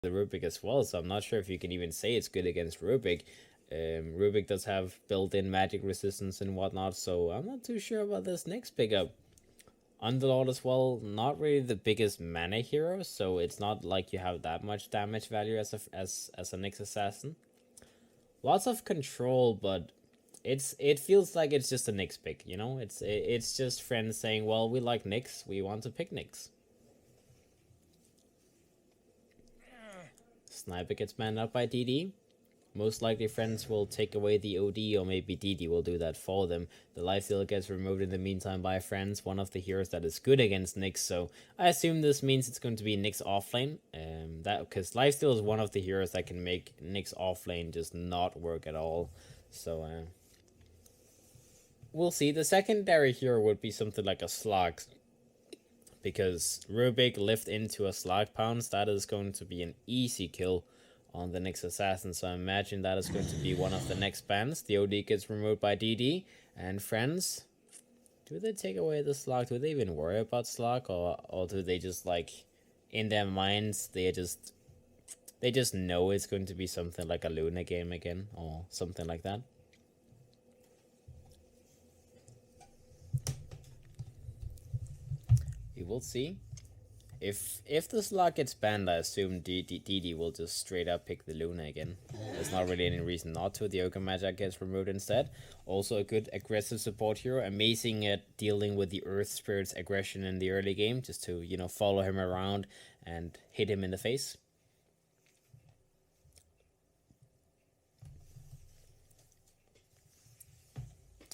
the Rubik as well, so I'm not sure if you can even say it's good against Rubik. Rubik does have built-in magic resistance and whatnot, so I'm not too sure about this next pickup. Underlord as well, not really the biggest mana hero, so it's not like you have that much damage value as a Nyx assassin. Lots of control, but it feels like it's just a Nyx pick, you know? It's just friends saying, well, we like Nyx, we want to pick Nyx. Sniper gets manned up by DD. Most likely friends will take away the OD, or maybe DD will do that for them. The lifesteal gets removed in the meantime by friends, one of the heroes that is good against Nyx, so I assume this means it's going to be Nyx offlane. Because lifesteal is one of the heroes that can make Nyx offlane just not work at all. So we'll see. The secondary hero would be something like a Slug, because Rubik lift into a Slug pounce, that is going to be an easy kill on the next assassin, so I imagine that is going to be one of the next bans. The OD gets removed by DD, and friends, do they take away the Slug? Do they even worry about Slug, or do they just, like, in their minds, they just know it's going to be something like a Luna game again, or something like that? We will see. If the Slug gets banned, I assume DD will just straight up pick the Luna again. There's not really any reason not to. The Ogre Magic gets removed instead. Also a good aggressive support hero. Amazing at dealing with the Earth Spirit's aggression in the early game, just to, you know, follow him around and hit him in the face.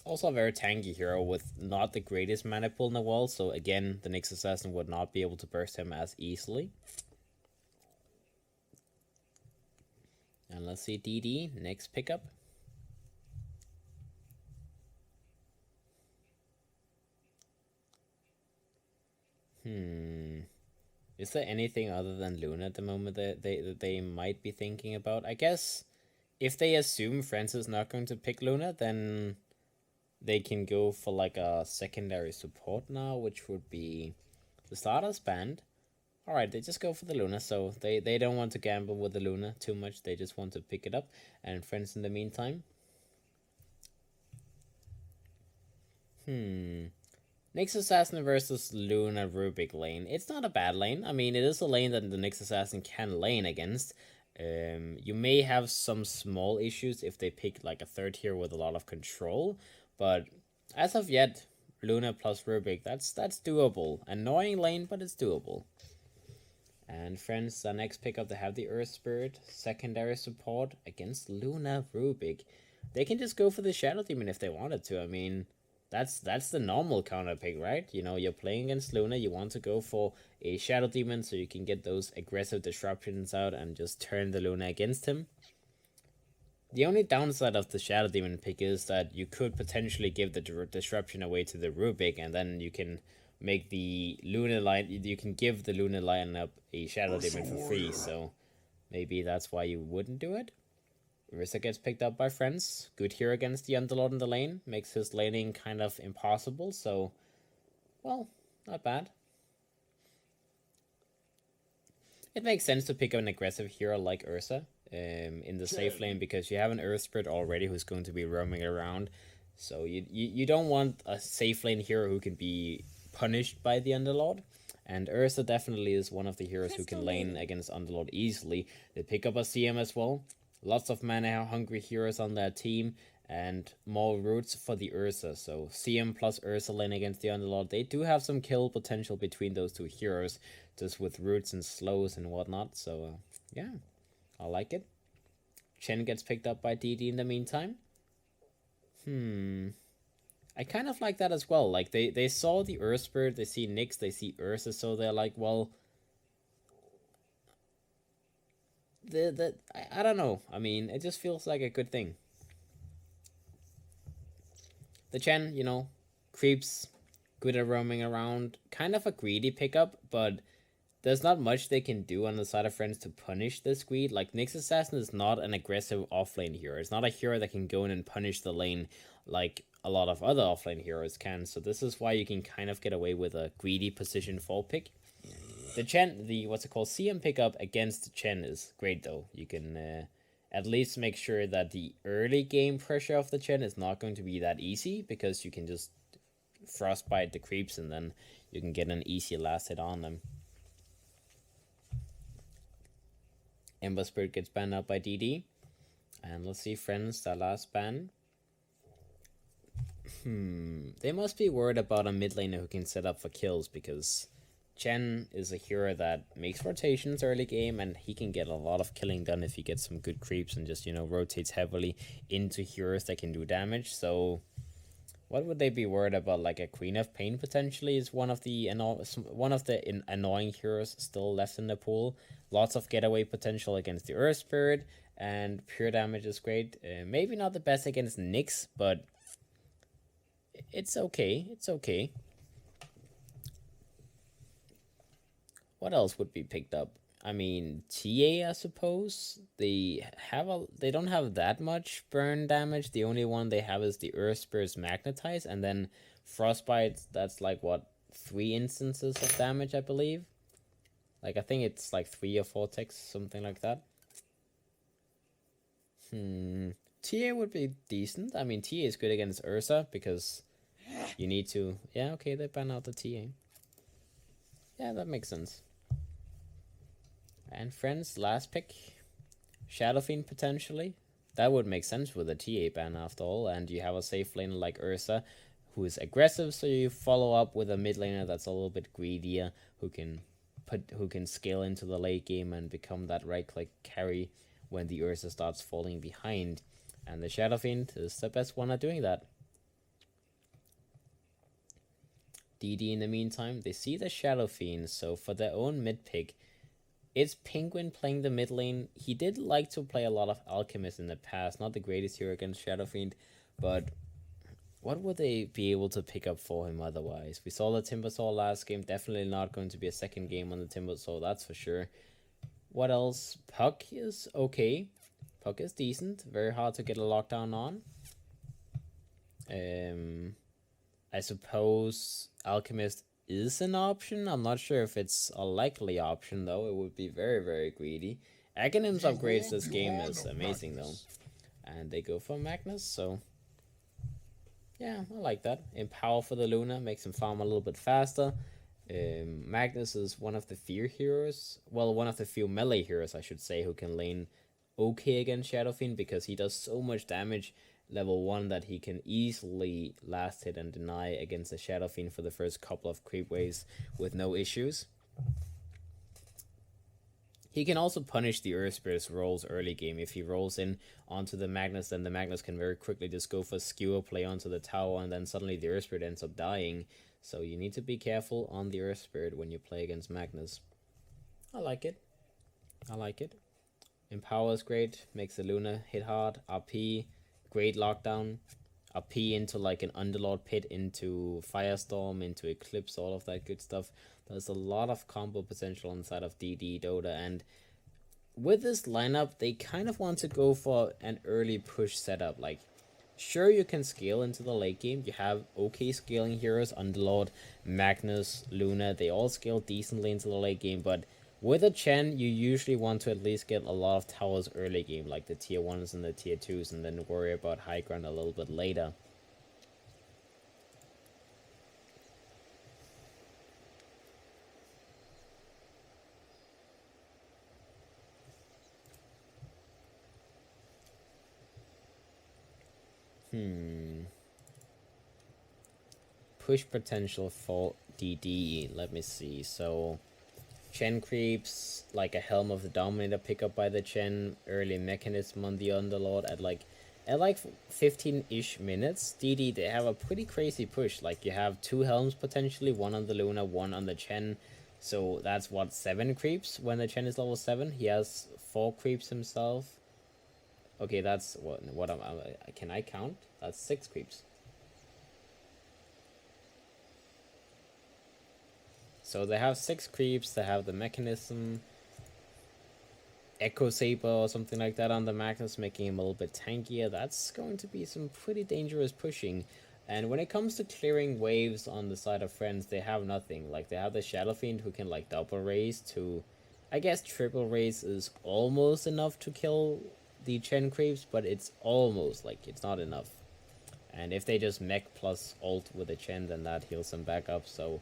Also a very tanky hero with not the greatest mana pool in the world, so again, the Nyx Assassin would not be able to burst him as easily. And let's see DD, next pickup. Is there anything other than Luna at the moment that they might be thinking about? I guess if they assume Francis is not going to pick Luna, then they can go for like a secondary support now, which would be the starters banned. Alright, they just go for the Luna, so they don't want to gamble with the Luna too much, they just want to pick it up. And friends in the meantime. Nyx Assassin versus Luna Rubik lane. It's not a bad lane. I mean, it is a lane that the Nyx Assassin can lane against. You may have some small issues if they pick like a third tier with a lot of control, but as of yet, Luna plus Rubik, that's doable. Annoying lane, but it's doable. And friends, the next pickup, they have the Earth Spirit, secondary support against Luna Rubik. They can just go for the Shadow Demon if they wanted to. I mean, that's the normal counter pick, right? You know, you're playing against Luna, you want to go for a Shadow Demon so you can get those aggressive disruptions out and just turn the Luna against him. The only downside of the Shadow Demon pick is that you could potentially give the disruption away to the Rubik, and then you can make the Luna line, you can give the Luna line up a Shadow Demon for free, so maybe that's why you wouldn't do it. Rissa gets picked up by friends. Good here against the Underlord in the lane. Makes his laning kind of impossible, so, well, not bad. It makes sense to pick up an aggressive hero like Ursa in the safe lane, because you have an Earth Spirit already who's going to be roaming around. So you don't want a safe lane hero who can be punished by the Underlord. And Ursa definitely is one of the heroes who can lane against Underlord easily. They pick up a CM as well. Lots of mana hungry heroes on their team, and more roots for the Ursa. So CM plus Ursa lane against the Underlord. They do have some kill potential between those two heroes, just with roots and slows and whatnot. So yeah, I like it. Chen gets picked up by DD in the meantime. I kind of like that as well. Like, they saw the Earth Spirit, they see Nyx, they see Ursa, so they're like, well, I don't know. I mean, it just feels like a good thing. The Chen, you know, creeps, good at roaming around, kind of a greedy pickup, but there's not much they can do on the side of friends to punish this greed. Like, Nyx Assassin is not an aggressive offlane hero. It's not a hero that can go in and punish the lane like a lot of other offlane heroes can. So this is why you can kind of get away with a greedy position 4 pick. The Chen, the what's it called, CM pickup against Chen is great though. You can at least make sure that the early game pressure of the Chen is not going to be that easy, because you can just frostbite the creeps and then you can get an easy last hit on them. Ember Spirit gets banned out by DD. And let's see, friends, that last ban. They must be worried about a mid laner who can set up for kills, because Chen is a hero that makes rotations early game, and he can get a lot of killing done if he gets some good creeps and just, rotates heavily into heroes that can do damage. So what would they be worried about? Like a Queen of Pain potentially is one of the annoying heroes still left in the pool. Lots of getaway potential against the Earth Spirit, and pure damage is great. Maybe not the best against Nyx, but it's okay. It's okay. What else would be picked up? I mean, TA, I suppose. They don't have that much burn damage. The only one they have is the Earth Spirit's Magnetize, and then Frostbite, that's like what, 3 instances of damage, I believe. Like, I think it's like 3 or 4 ticks, something like that. TA would be decent. I mean, TA is good against Ursa because you need to... Yeah, okay, they ban out the TA. Yeah, that makes sense. And friends, last pick. Shadow Fiend potentially. That would make sense with a TA ban after all, and you have a safe laner like Ursa who is aggressive, so you follow up with a mid laner that's a little bit greedier, who can scale into the late game and become that right click carry when the Ursa starts falling behind. And the Shadow Fiend is the best one at doing that. DD in the meantime, they see the Shadow Fiend, so for their own mid pick, it's Penguin playing the mid lane. He did like to play a lot of Alchemist in the past, not the greatest hero against Shadow Fiend, but what would they be able to pick up for him otherwise? We saw the Timbersaw last game, definitely not going to be a second game on the Timbersaw, that's for sure. What else? Puck is okay. Puck is decent, very hard to get a lockdown on. I suppose Alchemist is an option. I'm not sure if it's a likely option though. It would be very, very greedy. Aghanim's upgrades this game is amazing though. And they go for Magnus, so yeah, I like that. Empower for the Luna makes him farm a little bit faster. Magnus is one of the few heroes, well, one of the few melee heroes, I should say, who can lane okay against Shadow Fiend, because he does so much damage level 1 that he can easily last hit and deny against the Shadow Fiend for the first couple of creep waves with no issues. He can also punish the Earth Spirit's rolls early game. If he rolls in onto the Magnus, then the Magnus can very quickly just go for skewer play onto the tower, and then suddenly the Earth Spirit ends up dying. So you need to be careful on the Earth Spirit when you play against Magnus. I like it. I like it. Empower is great, makes the Luna hit hard. RP, great lockdown. RP into like an Underlord pit, into Firestorm, into Eclipse, all of that good stuff. There's a lot of combo potential inside of DD Dota, and with this lineup, they kind of want to go for an early push setup. Like, sure, you can scale into the late game. You have okay scaling heroes, Underlord, Magnus, Luna. They all scale decently into the late game, but with a Chen, you usually want to at least get a lot of towers early game, like the tier 1s and the tier 2s, and then worry about high ground a little bit later. Push potential for DD. Let me see. So, Chen creeps, like a Helm of the Dominator pickup by the Chen, early Mechanism on the Underlord at like 15-ish minutes. DD, they have a pretty crazy push. Like, you have 2 Helms potentially, 1 on the Luna, 1 on the Chen. So that's what, 7 creeps when the Chen is level 7. He has 4 creeps himself. Okay, that's what can I count? That's 6 creeps. So they have 6 creeps, they have the Mechanism, Echo Saber or something like that on the Magnus, making him a little bit tankier. That's going to be some pretty dangerous pushing. And when it comes to clearing waves on the side of Friends, they have nothing. Like, they have the Shadow Fiend who can, like, double raise to... I guess triple raise is almost enough to kill the Chen creeps, but it's almost, like, it's not enough. And if they just mech plus ult with a Chen, then that heals them back up, so...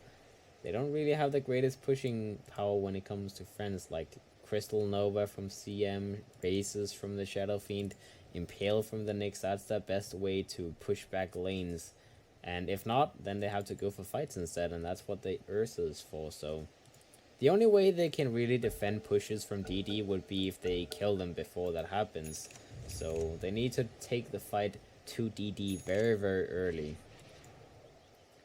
They don't really have the greatest pushing power when it comes to Friends, like Crystal Nova from CM, Races from the Shadow Fiend, Impale from the Nyx. That's the best way to push back lanes. And if not, then they have to go for fights instead, and that's what the Ursa is for. So the only way they can really defend pushes from DD would be if they kill them before that happens. So they need to take the fight to DD very, very early.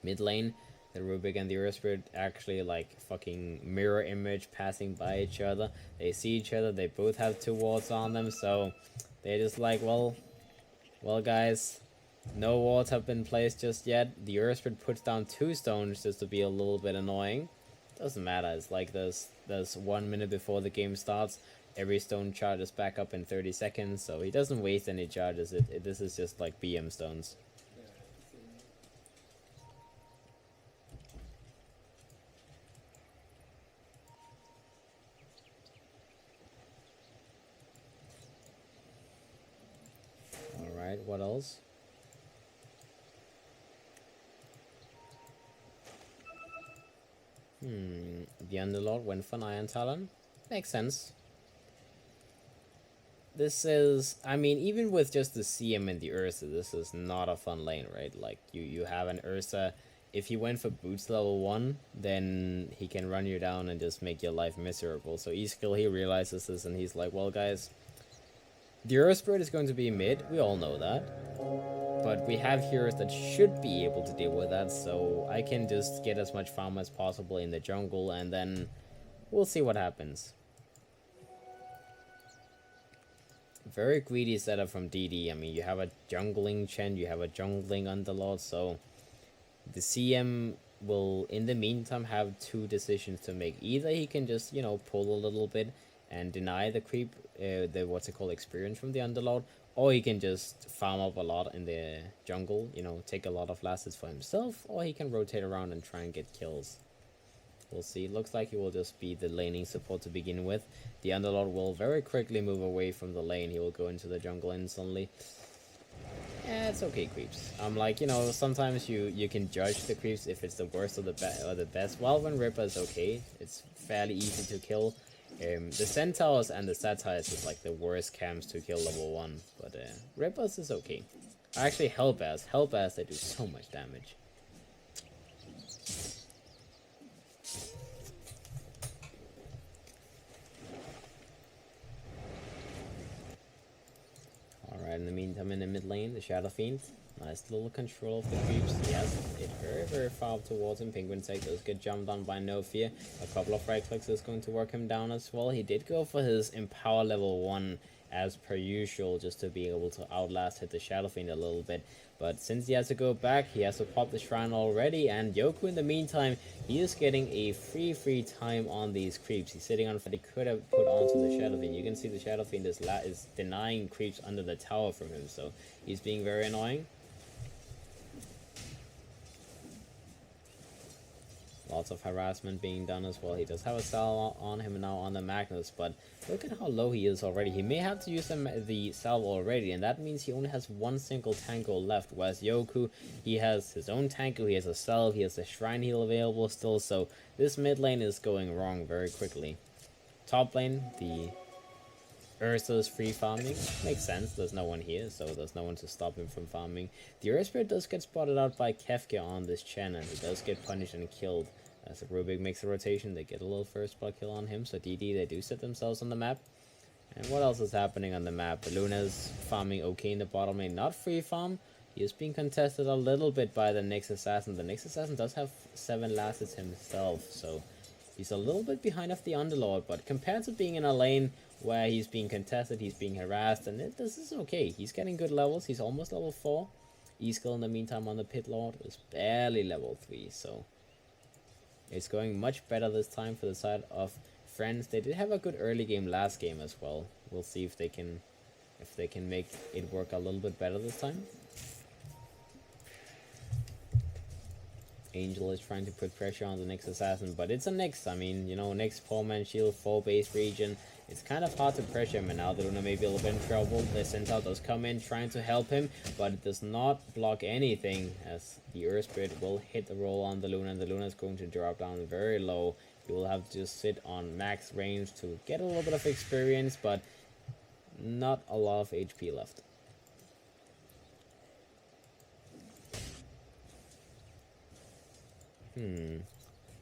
Mid lane, the Rubik and the Earth Spirit actually like fucking mirror image passing by each other. They see each other, they both have 2 wards on them, so they're just like, well guys, no wards have been placed just yet. The Earth Spirit puts down 2 stones just to be a little bit annoying. Doesn't matter, it's like there's 1 minute before the game starts. Every stone charges back up in 30 seconds, so he doesn't waste any charges. This is just like BM stones. Alright, what else? The Underlord went for an Iron Talon. Makes sense. This is, I mean, even with just the CM and the Ursa, this is not a fun lane, right? Like, you have an Ursa. If he went for boots level 1, then he can run you down and just make your life miserable. So E-Skill, he realizes this and he's like, well guys, the Earth Spirit is going to be mid, we all know that. But we have heroes that should be able to deal with that, so I can just get as much farm as possible in the jungle, and then we'll see what happens. Very greedy setup from DD. I mean, you have a jungling Chen, you have a jungling Underlord, so the CM will, in the meantime, have 2 decisions to make. Either he can just, you know, pull a little bit and deny the creep, the what's it called, experience from the Underlord, or he can just farm up a lot in the jungle, you know, take a lot of last hits for himself, or he can rotate around and try and get kills. We'll see. Looks like he will just be the laning support to begin with. The Underlord will very quickly move away from the lane. He will go into the jungle instantly. It's okay, creeps. Like, you know, sometimes you can judge the creeps if it's the worst or the best. Well, when Ripper is okay, it's fairly easy to kill. The Centaurs and the Satires is like the worst camps to kill level 1, but Rippers is okay. Actually, Hellbears, they do so much damage. Alright, in the meantime, in the mid lane, the Shadow Fiend. Nice little control of the creeps. Yes, it very, very far towards him. Penguin Tech does get jumped on by No Fear. A couple of right clicks is going to work him down as well. He did go for his Empower level 1 as per usual, just to be able to outlast hit the Shadow Fiend a little bit. But since he has to go back, he has to pop the Shrine already. And Yoku, in the meantime, he is getting a free time on these creeps. He's sitting on what he could have put onto the Shadow Fiend. You can see the Shadow Fiend is denying creeps under the tower from him. So he's being very annoying. Lots of harassment being done as well. He does have a salve on him now on the Magnus, but look at how low he is already. He may have to use the salve already, and that means he only has 1 single tango left. Whereas Yoku, he has his own tango, he has a salve, he has a shrine heal available still, so this mid lane is going wrong very quickly. Top lane, the Ursa's free farming. Makes sense, there's no one here, so there's no one to stop him from farming. The Earth Spirit does get spotted out by Kefka on this Chen, and he does get punished and killed. As the Rubik makes a rotation, they get a little first blood kill on him, so DD, they do set themselves on the map. And what else is happening on the map? Luna's farming okay in the bottom lane, not free farm. He is being contested a little bit by the Nyx Assassin. The Nyx Assassin does have 7 last hits himself, so he's a little bit behind of the Underlord, but compared to being in a lane where he's being contested, he's being harassed, and this is okay. He's getting good levels, he's almost level 4. E-Skill in the meantime on the Pit Lord is barely level 3, so it's going much better this time for the side of Friends. They did have a good early game last game as well. We'll see if they can make it work a little bit better this time. Angel is trying to put pressure on the Nyx assassin, but it's a Nyx. I mean, you know, Nyx 4-man shield, 4 base region. It's kind of hard to pressure him, and now the Luna may be a little bit in trouble. The Centaur does come in trying to help him, but it does not block anything, as the Earth Spirit will hit the roll on the Luna, and the Luna is going to drop down very low. You will have to just sit on max range to get a little bit of experience, but not a lot of HP left.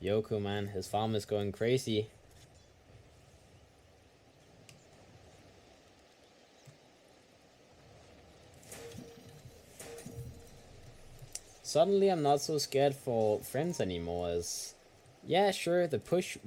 Yoku, man, his farm is going crazy. Suddenly I'm not so scared for friends anymore, as yeah, sure, the push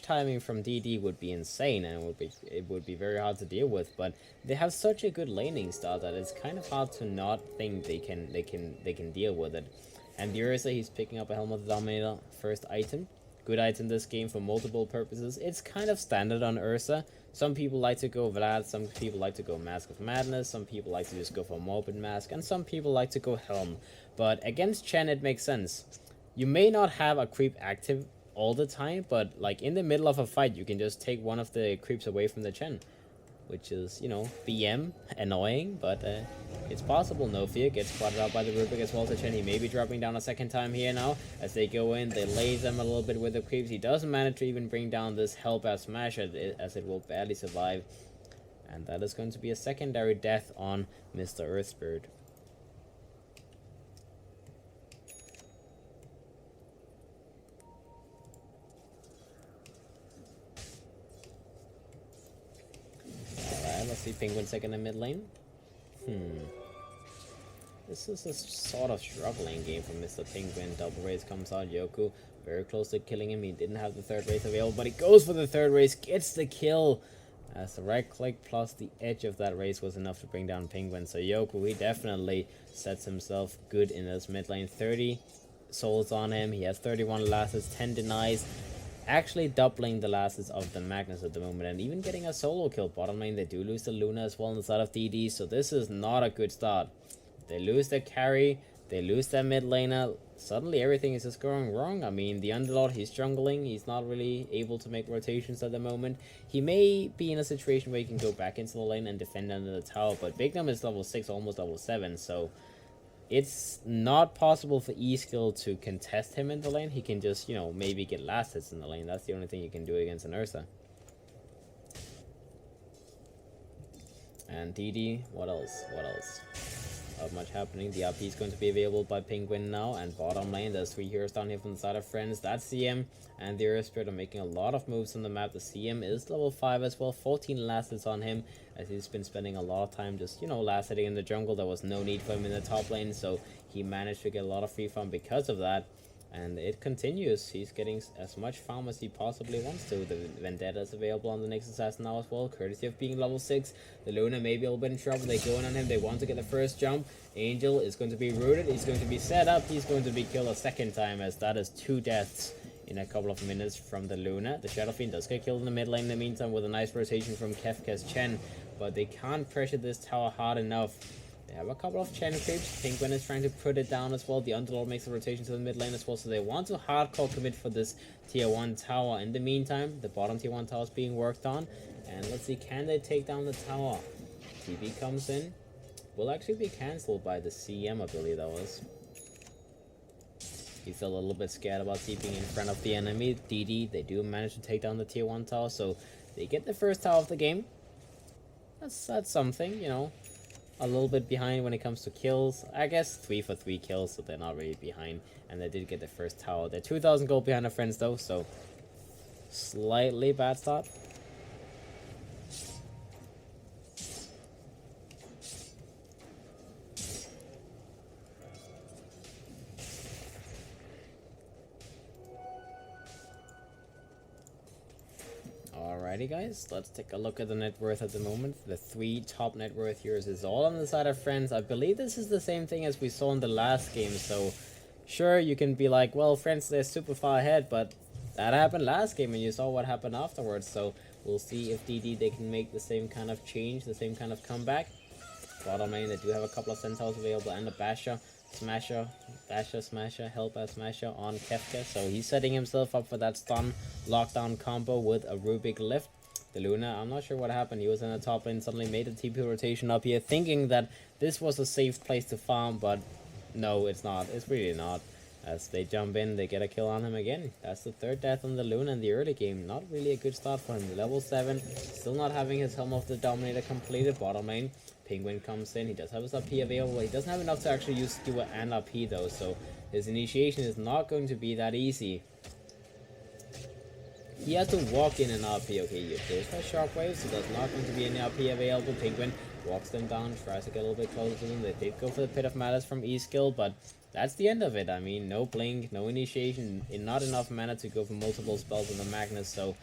timing from DD would be insane, and it would be very hard to deal with, but they have such a good laning start that it's kind of hard to not think they can deal with it. And the Ursa, he's picking up a Helm of the Dominator, first item. Good item this game for multiple purposes. It's kind of standard on Ursa. Some people like to go Vlad, some people like to go Mask of Madness, some people like to just go for Morbid Mask, and some people like to go Helm. But against Chen it makes sense. You may not have a creep active all the time, but like in the middle of a fight you can just take one of the creeps away from the Chen. Which is, you know, BM, annoying, but it's possible. No Fear gets spotted out by the Rubik as well. So Chen, he may be dropping down a second time here now. As they go in, they laze them a little bit with the creeps. He doesn't manage to even bring down this Hellbat Smash as it will barely survive. And that is going to be a secondary death on Mr. Earth Spirit. Let's see, Penguin second in mid lane. This is a sort of struggling game for Mr. Penguin. Double race comes out. Yoku very close to killing him. He didn't have the third race available, but he goes for the third race, gets the kill. As the right click plus the edge of that race was enough to bring down Penguin. So Yoku, he definitely sets himself good in this mid lane. 30 souls on him. He has 31 lasses, 10 denies. Actually doubling the lasses of the Magnus at the moment, and even getting a solo kill. Bottom lane, they do lose the Luna as well on the side of DD, so this is not a good start. They lose their carry, they lose their mid laner. Suddenly everything is just going wrong. I mean, the Underlord, he's jungling, he's not really able to make rotations at the moment. He may be in a situation where he can go back into the lane and defend under the tower, but Bignum is level 6, almost level 7, so it's not possible for E-Skill to contest him in the lane. He can just, you know, maybe get last hits in the lane. That's the only thing you can do against an Ursa. And DD, what else? What else? Not much happening. The RP is going to be available by Penguin now. And bottom lane, there's 3 heroes down here from the side of Friends. That CM and the Earth Spirit are making a lot of moves on the map. The CM is level 5 as well. 14 last hits on him, as he's been spending a lot of time just, you know, last hitting in the jungle. There was no need for him in the top lane, so he managed to get a lot of free farm because of that. And it continues. He's getting as much farm as he possibly wants to. The Vendetta is available on the next assassin now as well, courtesy of being level 6. The Luna may be a little bit in trouble. They go in on him. They want to get the first jump. Angel is going to be rooted. He's going to be set up. He's going to be killed a second time, as that is 2 deaths in a couple of minutes from the Luna. The Shadow Fiend does get killed in the mid lane in the meantime with a nice rotation from Kefka's Chen, but they can't pressure this tower hard enough. They have a couple of Chen creeps. Penguin is trying to put it down as well. The Underlord makes a rotation to the mid lane as well, so they want to hardcore commit for this tier 1 tower. In the meantime, the bottom tier 1 tower is being worked on, and let's see, can they take down the tower? TP comes in. Will actually be cancelled by the CM, I believe that was. He's a little bit scared about TPing in front of the enemy. DD, they do manage to take down the tier 1 tower, so they get the first tower of the game. That's something, you know. A little bit behind when it comes to kills. I guess 3 for 3 kills, so they're not really behind. And they did get the first tower. They're 2,000 gold behind their friends though, so slightly bad start. Alrighty guys, let's take a look at the net worth at the moment. The 3 top net worth heroes is all on the side of Friends. I believe this is the same thing as we saw in the last game, so sure, you can be like, well, Friends, they're super far ahead, but that happened last game and you saw what happened afterwards, so we'll see if DD, they can make the same kind of change, the same kind of comeback. Bottom lane, they do have a couple of Centaurs available and a Basher Smasher, Dasher, Smasher, Helper, Smasher on Kefka. So he's setting himself up for that stun lockdown combo with a Rubik lift. The Luna, I'm not sure what happened. He was in the top lane, suddenly made a TP rotation up here, thinking that this was a safe place to farm, but no, it's not. It's really not. As they jump in, they get a kill on him again. That's the third death on the Luna in the early game. Not really a good start for him. Level 7, still not having his Helm of the Dominator completed. Bottom lane, Penguin comes in. He does have his RP available. He doesn't have enough to actually use Skewer and RP though, so his initiation is not going to be that easy. He has to walk in an RP. Okay, he goes for Shockwave, so there's not going to be any RP available. Penguin walks them down, tries to get a little bit closer to them. They did go for the Pit of Malice from E-Skill, but that's the end of it. I mean, no blink, no initiation, not enough mana to go for multiple spells on the Magnus, so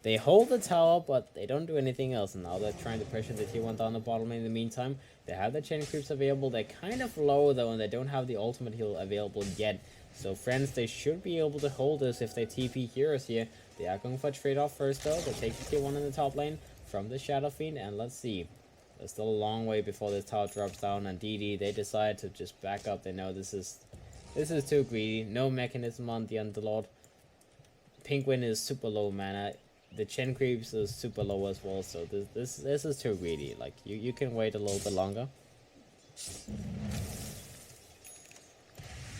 they hold the tower, but they don't do anything else. And now they're trying to pressure the tier 1 down the bottom lane in the meantime. They have the chain creeps available. They're kind of low though, and they don't have the ultimate heal available yet. So friends, they should be able to hold this if they TP heroes here. They are going for a trade-off first though. They take the tier 1 in the top lane from the Shadow Fiend, and let's see. There's still a long way before this tower drops down, and DD, they decide to just back up. They know this is too greedy. No mechanism on the Underlord. Penguin is super low mana. The Chen creeps is super low as well, so this is too greedy. Like you can wait a little bit longer.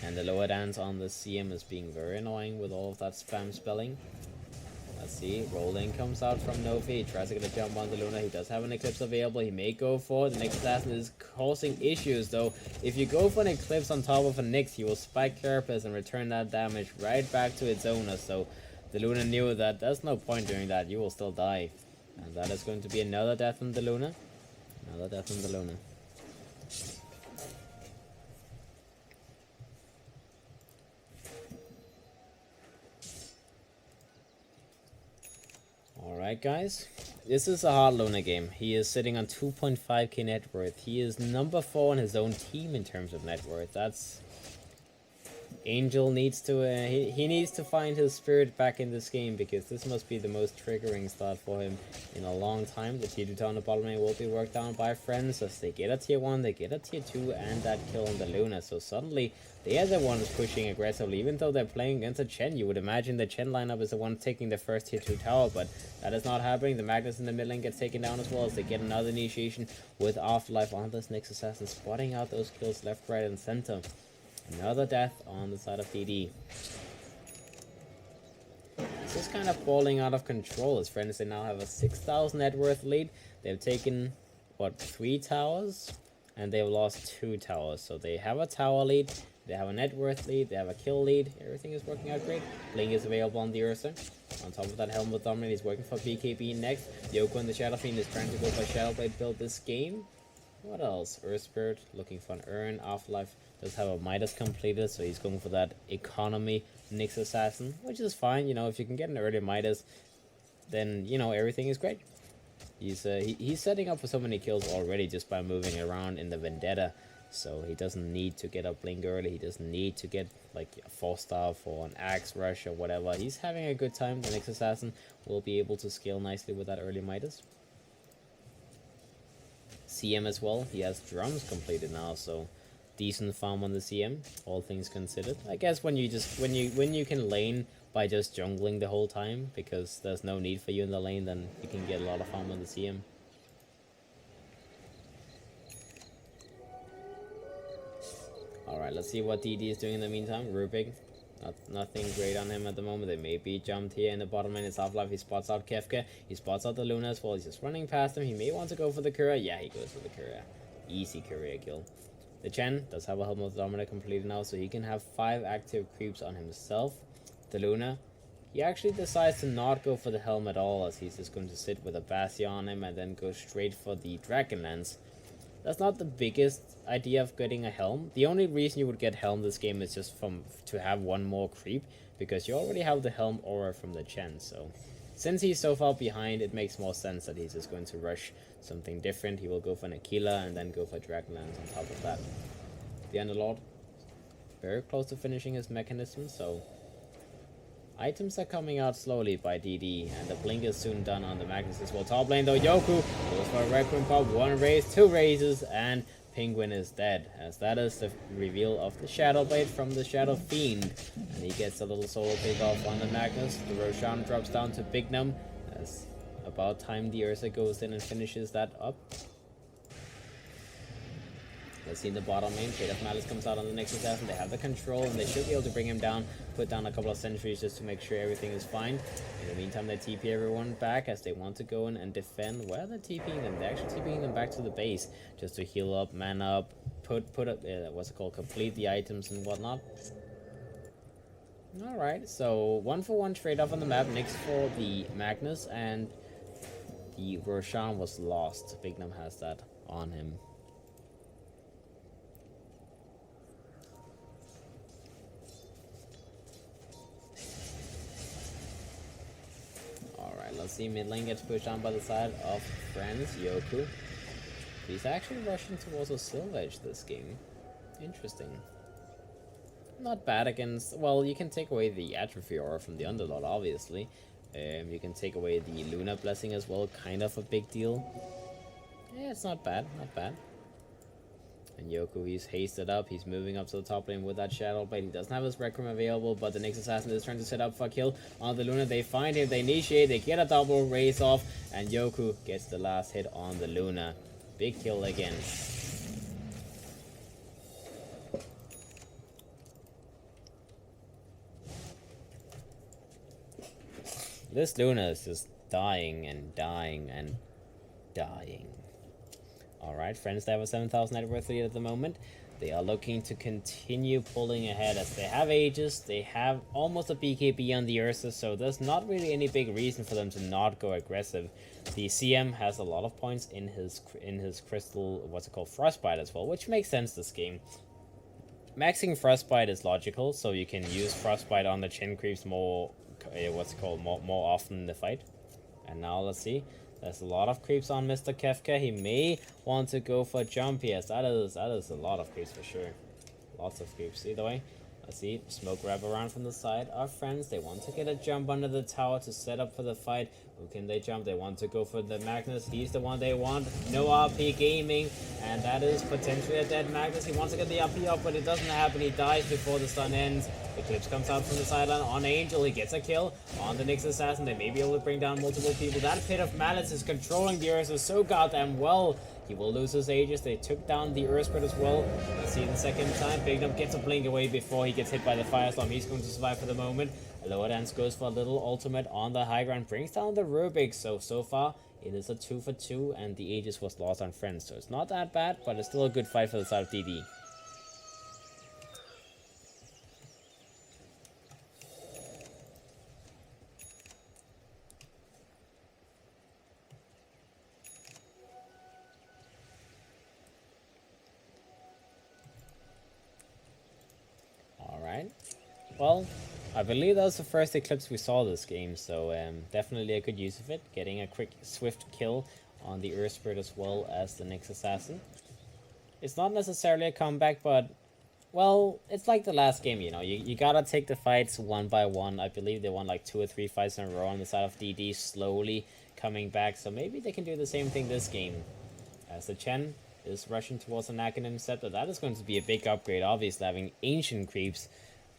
And the lower dance on the CM is being very annoying with all of that spam spelling. Let's see, Rolling comes out from Novi. He tries to get a jump on the Luna. He does have an Eclipse available. He may go for it. The Nyx Assassin is causing issues though. If you go for an Eclipse on top of a Nyx, he will spike Carapace and return that damage right back to its owner. So the Luna knew that there's no point doing that. You will still die. And that is going to be another death on the Luna. Another death on the Luna. Alright guys, this is a hard Luna game. He is sitting on 2.5k net worth. He is number 4 on his own team in terms of net worth. That's... Angel needs to, he needs to find his spirit back in this game, because this must be the most triggering start for him in a long time. The tier 2 down the bottom lane will be worked down by friends as they get a tier 1, they get a tier 2, and that kill on the Luna. So suddenly, they are the ones pushing aggressively. Even though they're playing against a Chen, you would imagine the Chen lineup is the one taking the first tier 2 tower, but that is not happening. The Magnus in the mid lane gets taken down as well as they get another initiation with Afterlife on this Nyx Assassin, spotting out those kills left, right, and center. Another death on the side of DD. This is kind of falling out of control. His friends, they now have a 6,000 net worth lead. They've taken, what, 3 towers? And they've lost 2 towers. So they have a tower lead, they have a net worth lead, they have a kill lead. Everything is working out great. Blink is available on the Ursa. On top of that, Helm with Dominate, he's working for BKB next. Yoko and the Shadow Fiend is trying to go for Shadowblade build this game. What else? Earth Spirit, looking for an Urn. Afterlife does have a Midas completed, so he's going for that economy Nyx Assassin, which is fine. You know, if you can get an early Midas, then, you know, everything is great. He's setting up for so many kills already just by moving around in the Vendetta, so he doesn't need to get a Blink early. He doesn't need to get, like, a 4-star for an Axe Rush or whatever. He's having a good time. The Nyx Assassin will be able to scale nicely with that early Midas. CM as well. He has drums completed now, so decent farm on the CM, all things considered. I guess when you can lane by just jungling the whole time, because there's no need for you in the lane, then you can get a lot of farm on the CM. Alright, let's see what DD is doing in the meantime. Rubik, nothing great on him at the moment. They may be jumped here in the bottom lane. It's Half-Life. He spots out Kefka. He spots out the Luna as well. He's just running past him. He may want to go for the Courier. Yeah, he goes for the Courier. Easy Courier kill. The Chen does have a Helm of Dominator completed now, so he can have 5 active creeps on himself. The Luna, he actually decides to not go for the Helm at all, as he's just going to sit with a Bastion on him and then go straight for the Dragonlance. That's not the biggest idea of getting a Helm. The only reason you would get Helm this game is just to have one more creep, because you already have the Helm aura from the Chen, so since he's so far behind, it makes more sense that he's just going to rush something different. He will go for an Aquila and then go for Dragonlance on top of that. The Underlord, very close to finishing his mechanism, so items are coming out slowly by DD, and the Blink is soon done on the Magnus as well. Top lane though, Yoku goes for a Requiem Pop, 1 raise, 2 raises, and Penguin is dead, as that is the reveal of the Shadow Blade from the Shadow Fiend. And he gets a little solo pick off on the Magnus. The Roshan drops down to Bignum, as about time the Ursa goes in and finishes that up. Let's see in the bottom lane, Fate of Malice comes out on the next assassin. They have the control and they should be able to bring him down, put down a couple of sentries just to make sure everything is fine. In the meantime, they TP everyone back as they want to go in and defend. Where are they TPing them? They're actually TPing them back to the base just to heal up, mana up, put up, what's it called, complete the items and whatnot. Alright, so 1-for-1 trade off on the map. Next for the Magnus, and the Roshan was lost. Bignum has that on him. Let's see, mid lane gets pushed on by the side of friends, Yoku. He's actually rushing towards a Silver Edge this game. Interesting. Not bad against... Well, you can take away the Atrophy Aura from the Underlord, obviously. You can take away the Luna Blessing as well, kind of a big deal. Yeah, it's not bad, not bad. And Yoku, he's hasted up, he's moving up to the top lane with that Shadow Blade. He doesn't have his Requiem available, but the next assassin is trying to set up for a kill on the Luna. They find him, they initiate, they get a double race off, and Yoku gets the last hit on the Luna. Big kill again. This Luna is just dying and dying and dying. Alright, friends, they have a 7,000 net worth lead at the moment. They are looking to continue pulling ahead as they have Aegis. They have almost a BKB on the Ursa, so there's not really any big reason for them to not go aggressive. The CM has a lot of points in his crystal, what's it called, Frostbite as well, which makes sense this game. Maxing Frostbite is logical, so you can use Frostbite on the Chen creeps more, more often in the fight. And now let's see. There's a lot of creeps on Mr. Kefka. He may want to go for a jump. Yes, that is a lot of creeps for sure. Lots of creeps. Either way, let's see. Smoke wrap around from the side. Our friends, they want to get a jump under the tower to set up for the fight. Who can they jump? They want to go for the Magnus. He's the one they want. No RP gaming. And that is potentially a dead Magnus. He wants to get the RP up, but it doesn't happen. He dies before the stun ends. Eclipse comes out from the sideline on Angel. He gets a kill on the next assassin. They may be able to bring down multiple people. That Pit of Malice is controlling the Ursa so goddamn well. He will lose his Aegis. They took down the Earthspirit as well. Let's see the second time. Bignum gets a blink away before he gets hit by the Firestorm. He's going to survive for the moment. Lower Dance goes for a little ultimate on the high ground. Brings down the Rubik. So far, it is a 2-for-2. And the Aegis was lost on friends. So it's not that bad, but it's still a good fight for the side of DD. Well, I believe that was the first Eclipse we saw this game, so definitely a good use of it. Getting a quick, swift kill on the Earthspirit as well as the next assassin. It's not necessarily a comeback, but, well, it's like the last game, you know. You gotta take the fights one by one. I believe they won like 2 or 3 fights in a row on the side of DD, slowly coming back. So maybe they can do the same thing this game. As the Chen is rushing towards an Acronym Scepter, that is going to be a big upgrade. Obviously, having Ancient creeps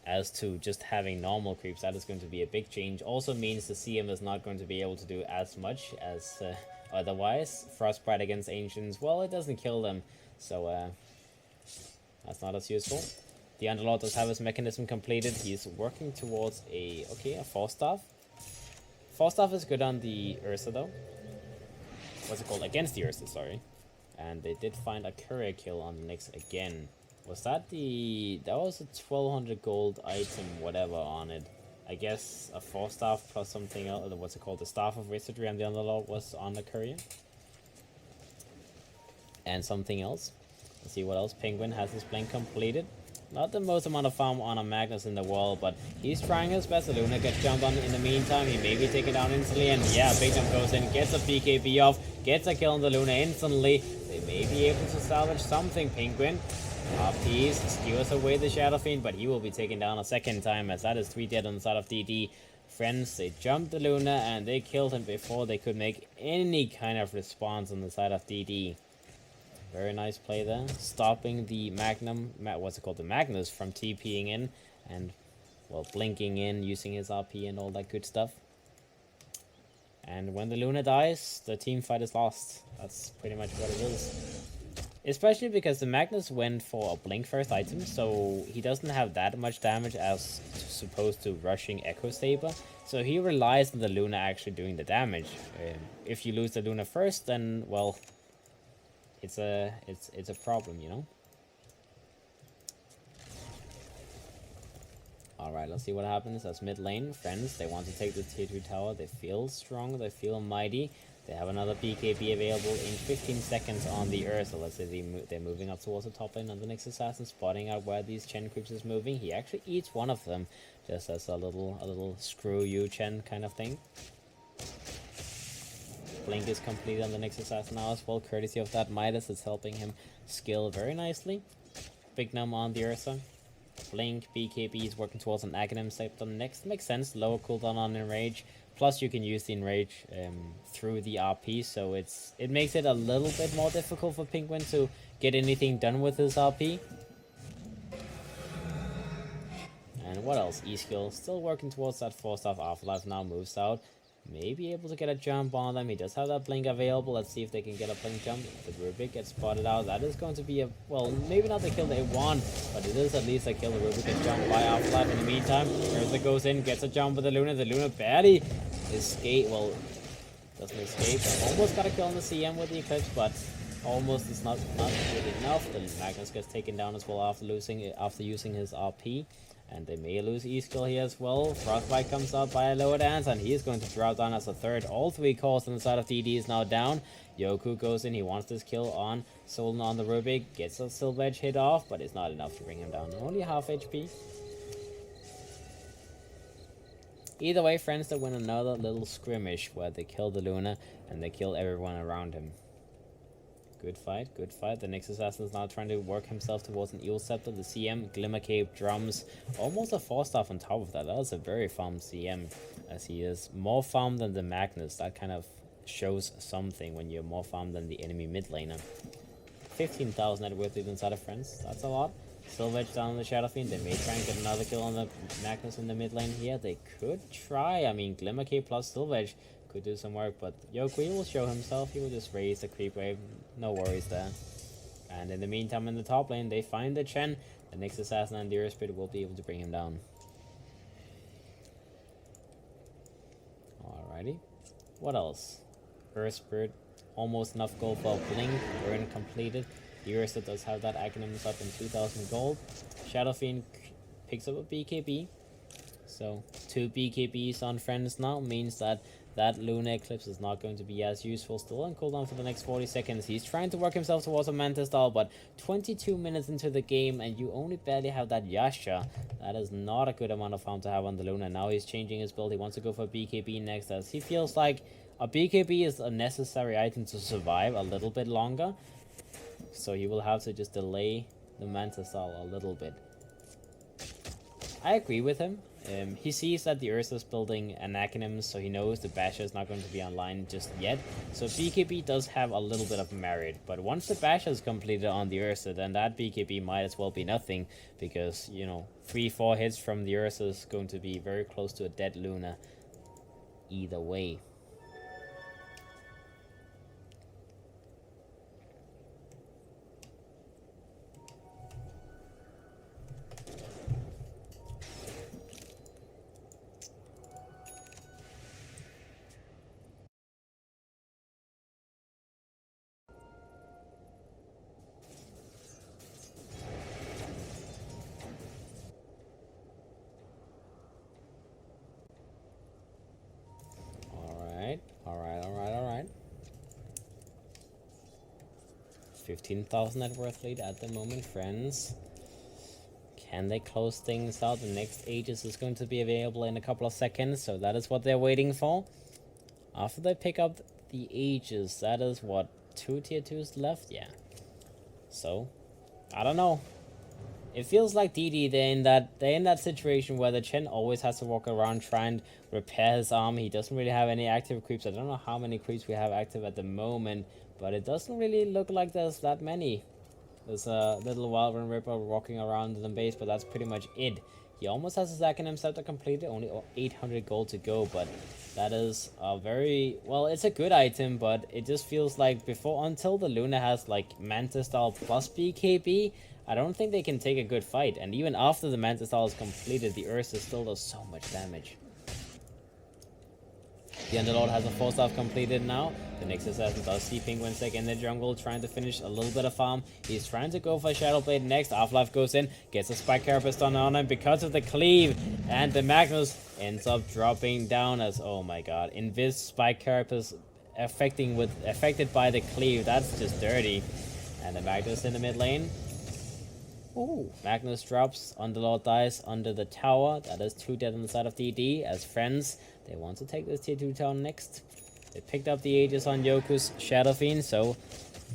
as to just having normal creeps, that is going to be a big change. Also means the CM is not going to be able to do as much as otherwise. Frostbite against Ancients, well, it doesn't kill them, so that's not as useful. The Underlord does have his mechanism completed. He's working towards a Force Staff. Force Staff is good on the Ursa though. What's it called? Against the Ursa, sorry. And they did find a courier kill on the Nyx again. Was that that was a 1200 gold item, whatever, on it. I guess a 4-staff plus something else, what's it called, the Staff of Wizardry and the Underlord was on the courier. And something else. Let's see what else. Penguin has his blink completed. Not the most amount of farm on a Magnus in the world, but he's trying his best. Luna gets jumped on in the meantime. He may be taken down instantly, and yeah, Bignum goes in, gets a BKB off, gets a kill on the Luna instantly. They may be able to salvage something. Penguin RPs, skewers away the Shadow Fiend, but he will be taken down a second time, as that is 3 dead on the side of DD. Friends, they jumped the Luna, and they killed him before they could make any kind of response on the side of DD. Very nice play there. Stopping the what's it called? The Magnus from TPing in and, well, blinking in, using his RP and all that good stuff. And when the Luna dies, the team fight is lost. That's pretty much what it is. Especially because the Magnus went for a blink first item, so he doesn't have that much damage as opposed to rushing Echo Saber. So he relies on the Luna actually doing the damage. If you lose the Luna first, then, well, it's a problem, you know. Alright, let's see what happens. That's mid lane. Friends, they want to take the tier 2 tower. They feel strong. They feel mighty. They have another BKB available in 15 seconds on the Earth. So let's say they're moving up towards the top lane on the next assassin, spotting out where these Chen creeps is moving. He actually eats one of them, just as a little screw you Chen kind of thing. Blink is completed on the next assassin now as well, courtesy of that Midas. It's helping him skill very nicely. Big Num on the Ursa. Blink, BKB is working towards an Aghanim Scepter next. Makes sense, lower cooldown on Enrage. Plus you can use the Enrage through the RP, so it makes it a little bit more difficult for Penguin to get anything done with his RP. And what else? E-skill, still working towards that 4-star Afterlife, now moves out. Maybe able to get a jump on them. He does have that blink available. Let's see if they can get a blink jump. If the Rubik gets spotted out, that is going to be a, well, maybe not the kill they want, but it is at least a kill. The Rubik gets jumped by Afterlife. In the meantime, Urza goes in, gets a jump with the Luna. The Luna barely escape. Well, doesn't escape. Almost got a kill on the CM with the Eclipse, but almost is not good enough. The Magnus gets taken down as well after using his RP. And they may lose E-skill here as well. Frostbite comes out by a lower dance, and he is going to drop down as a third. All 3 cores on the side of DD is now down. Yoku goes in, he wants this kill on Solon on the Rubik. Gets a Silver Edge hit off, but it's not enough to bring him down. Only half HP. Either way, friends, they win another little skirmish where they kill the Luna and they kill everyone around him. Good fight, good fight. The next assassin is now trying to work himself towards an Eel Scepter. The CM, Glimmer Cape, drums, almost a 4-star on top of that. That was a very farmed CM, as he is more farmed than the Magnus. That kind of shows something when you're more farmed than the enemy mid laner. 15,000 net worth inside of friends. That's a lot. Silver Edge down on the Shadow Fiend. They may try and get another kill on the Magnus in the mid lane here. They could try. I mean, Glimmer Cape plus Silver Edge could do some work, but Yoku will show himself. He will just raise the creep wave. No worries there. And in the meantime, in the top lane, they find the Chen. The next assassin and the Earth Spirit will be able to bring him down. Alrighty. What else? Earth Spirit. Almost enough gold for a blink. Burn completed. The Ursa does have that Aghanim up in 2,000 gold. Shadow Fiend picks up a BKB. So 2 BKBs on friends now means that Luna Eclipse is not going to be as useful. Still on cooldown for the next 40 seconds. He's trying to work himself towards a Manta style, but 22 minutes into the game and you only barely have that Yasha. That is not a good amount of farm to have on the Luna. Now he's changing his build. He wants to go for BKB next, as he feels like a BKB is a necessary item to survive a little bit longer. So he will have to just delay the Manta style a little bit. I agree with him. He sees that the Ursa is building an Acronym, so he knows the Basher is not going to be online just yet. So BKB does have a little bit of merit, but once the Basher is completed on the Ursa, then that BKB might as well be nothing, because, you know, 3-4 hits from the Ursa is going to be very close to a dead Luna either way. Alright. 15,000 net worth lead at the moment, friends. Can they close things out? The next Aegis is going to be available in a couple of seconds, so that is what they're waiting for. After they pick up the Aegis, that is what, 2 tier 2s left? Yeah. So, I don't know. It feels like DD, they're in that situation where the Chen always has to walk around trying to repair his arm. He doesn't really have any active creeps. I don't know how many creeps we have active at the moment, but it doesn't really look like there's that many. There's a little Wild Run Ripper walking around in the base, but that's pretty much it. He almost has his Akhanim Scepter completed, only 800 gold to go, but that is a very, well, it's a good item, but it just feels like until the Luna has like Manta Style plus BKB, I don't think they can take a good fight, and even after the Manta Style is completed, the Ursa still does so much damage. The Underlord has a 4-star completed now. The next assassin does see Penguinsec in the jungle, trying to finish a little bit of farm. He's trying to go for Shadowblade next. Afterlife goes in, gets a Spike Carapace on him because of the cleave. And the Magnus ends up dropping down as, oh my god, Invis Spike Carapace affected by the cleave. That's just dirty. And the Magnus in the mid lane. Ooh. Magnus drops, Underlord dies under the tower. That is 2 dead on the side of DD. As friends, they want to take this tier 2 tower next. They picked up the Aegis on Yoku's Shadow Fiend, so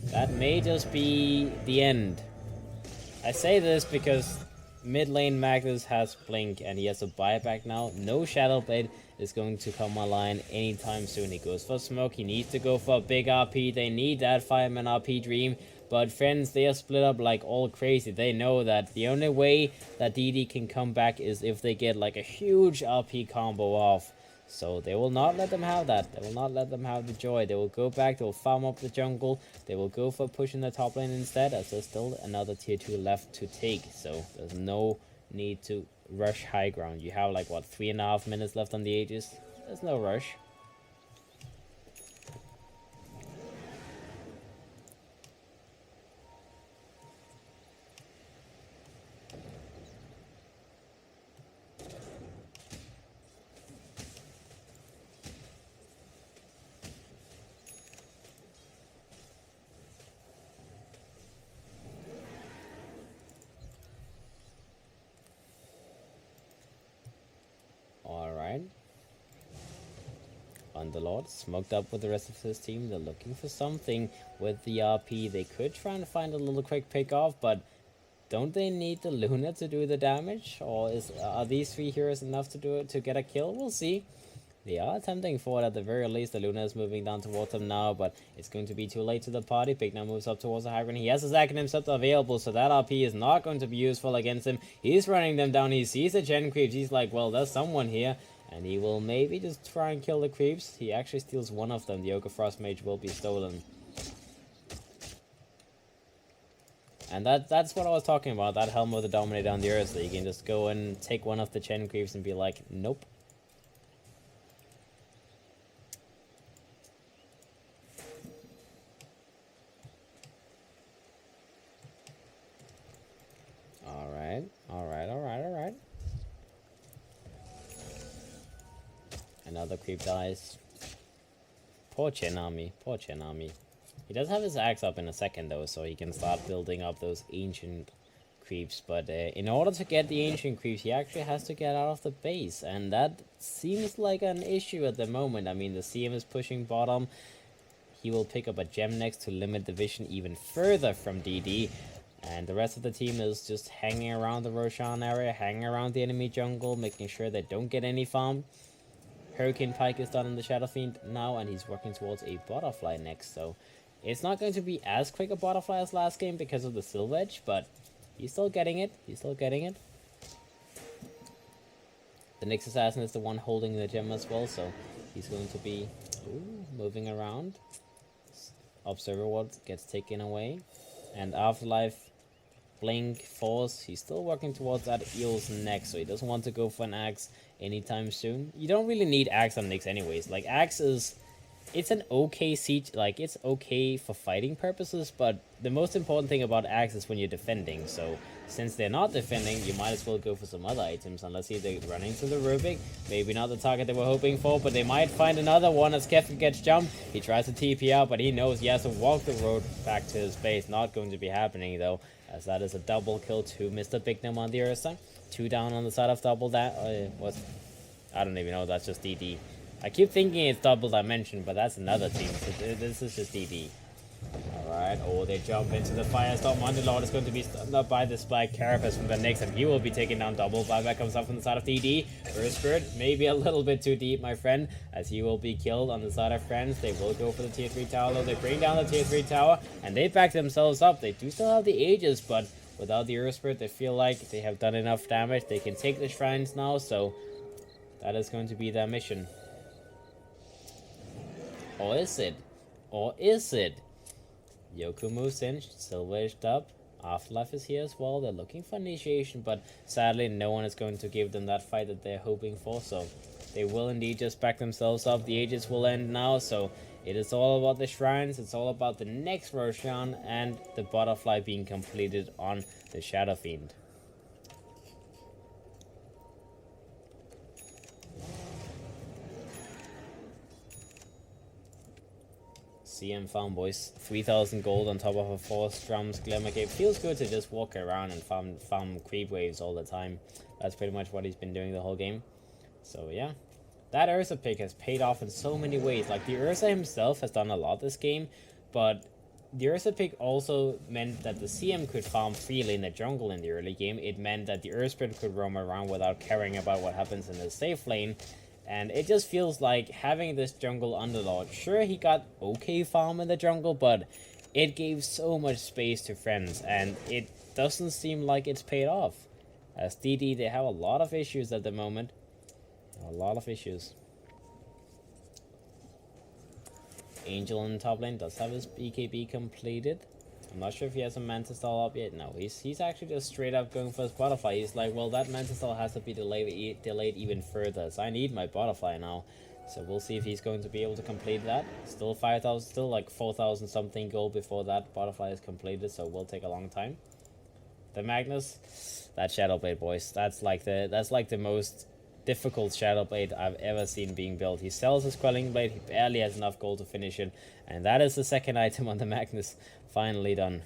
that may just be the end. I say this because mid lane Magnus has Blink and he has a buyback now. No Shadowblade is going to come online anytime soon. He goes for smoke, he needs to go for a big RP. They need that fireman RP dream. But friends, they are split up like all crazy. They know that the only way that DD can come back is if they get like a huge RP combo off. So they will not let them have that. They will not let them have the joy. They will go back, they will farm up the jungle. They will go for pushing the top lane instead, as there's still another tier 2 left to take. So there's no need to rush high ground. You have like, what, 3.5 minutes left on the Aegis? There's no rush. Alright. Underlord smoked up with the rest of his team. They're looking for something with the RP. They could try and find a little quick pick off, but don't they need the Luna to do the damage? Or are these 3 heroes enough to do it to get a kill? We'll see. They are attempting for it at the very least. The Luna is moving down towards them now, but it's going to be too late to the party. Big now moves up towards the high ground. He has his Akhanim Scepter available, so that RP is not going to be useful against him. He's running them down. He sees the gen creeps. He's like, well, there's someone here. And he will maybe just try and kill the creeps. He actually steals one of them. The Ogre Frost Mage will be stolen. And that's what I was talking about. That Helm of the Dominator on the Earth. So you can just go and take one of the gen creeps and be like, nope. Alright. Another creep dies. Poor Chen Army. He does have his axe up in a second though, so he can start building up those ancient creeps. But in order to get the ancient creeps, he actually has to get out of the base. And that seems like an issue at the moment. I mean, the CM is pushing bottom. He will pick up a gem next to limit the vision even further from DD. And the rest of the team is just hanging around the Roshan area, hanging around the enemy jungle, making sure they don't get any farm. Hurricane Pike is done in the Shadow Fiend now, and he's working towards a Butterfly next. So it's not going to be as quick a Butterfly as last game because of the Silver Edge, but he's still getting it. The next assassin is the one holding the gem as well, so he's going to be moving around. Observer Ward gets taken away. And Afterlife, Blink, Force, he's still working towards that Eel's neck, so he doesn't want to go for an Axe anytime soon. You don't really need Axe on Nyx anyways. Like, Axe is... it's an okay siege, like, it's okay for fighting purposes, but the most important thing about Axe is when you're defending. So, since they're not defending, you might as well go for some other items, unless they're running to the Rubik. Maybe not the target they were hoping for, but they might find another one as Kefka gets jumped. He tries to TP out, but he knows he has to walk the road back to his base. Not going to be happening, though, as that is a double kill to Mr. Bignum on the other side. 2 down on the side of double that. I don't even know, that's just DD. I keep thinking it's double dimension, but that's another team. So this is just DD. Alright. Alright, oh, they jump into the firestorm. Underlord is going to be stunned up by the Spike Carapace from the Nyx, and he will be taken down double. Buyback comes up from the side of DD. First Spirit, maybe a little bit too deep, my friend, as he will be killed on the side of Friends. They will go for the tier 3 tower, though. They bring down the tier 3 tower, and they back themselves up. They do still have the Aegis, but without the Earth Spirit, they feel like they have done enough damage. They can take the shrines now, so that is going to be their mission. Or is it? Or is it? Yoku moves in, silver-edged up. Afterlife is here as well. They're looking for initiation, but sadly no one is going to give them that fight that they're hoping for, so they will indeed just back themselves up. The Aegis will end now, so it is all about the shrines. It's all about the next Roshan and the butterfly being completed on the Shadow Fiend. CM farm, boys. 3,000 gold on top of a 4 drums Glimmer Cape. Feels good to just walk around and farm creep waves all the time. That's pretty much what he's been doing the whole game. So yeah, that Ursa pick has paid off in so many ways. Like, the Ursa himself has done a lot this game, but the Ursa pick also meant that the CM could farm freely in the jungle in the early game. It meant that the Earth Spirit could roam around without caring about what happens in the safe lane. And it just feels like having this jungle Underlord, sure, he got okay farm in the jungle, but it gave so much space to Friends, and it doesn't seem like it's paid off. As DD, they have a lot of issues at the moment. A lot of issues. Angel in the top lane does have his BKB completed. I'm not sure if he has a Mantis Stall up yet. No, he's actually just straight up going for his butterfly. He's like, well, that Mantis Stall has to be delayed even further, so I need my butterfly now. So we'll see if he's going to be able to complete that. Still 5,000, still like 4,000 something gold before that butterfly is completed, so it will take a long time. The Magnus, that Shadow Blade, boys, that's like the most difficult Shadow Blade I've ever seen being built. He sells his Quelling Blade, he barely has enough gold to finish it, and that is the second item on the Magnus. Finally done.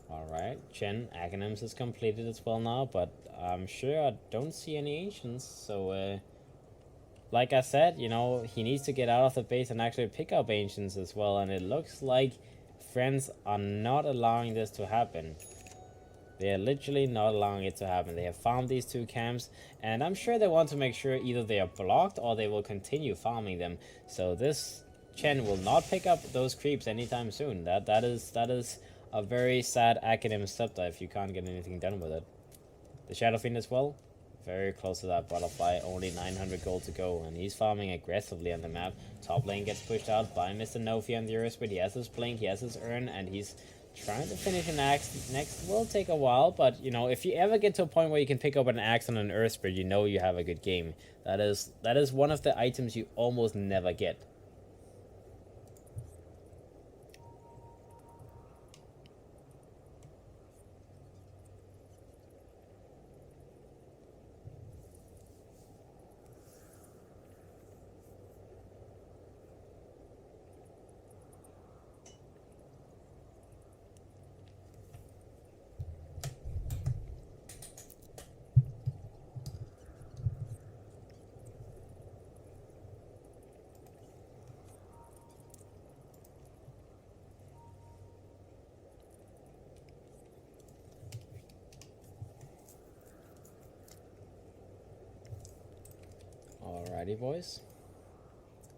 Alright, Chen Aghanims is completed as well now, but I'm sure I don't see any Ancients, so like I said, you know, he needs to get out of the base and actually pick up Ancients as well, and it looks like Friends are not allowing this to happen. They are literally not allowing it to happen. They have farmed these 2 camps, and I'm sure they want to make sure either they are blocked or they will continue farming them. So this Chen will not pick up those creeps anytime soon. That is a very sad Academic Scepter if you can't get anything done with it. The Shadow Fiend as well, very close to that butterfly. Only 900 gold to go, and he's farming aggressively on the map. Top lane gets pushed out by Mr. Nofi on the Earth, but he has his blink, he has his urn, and he's trying to finish an axe. Next will take a while, but you know, if you ever get to a point where you can pick up an axe on an Earth Spirit, you know you have a good game. That is one of the items you almost never get. Alrighty, boys.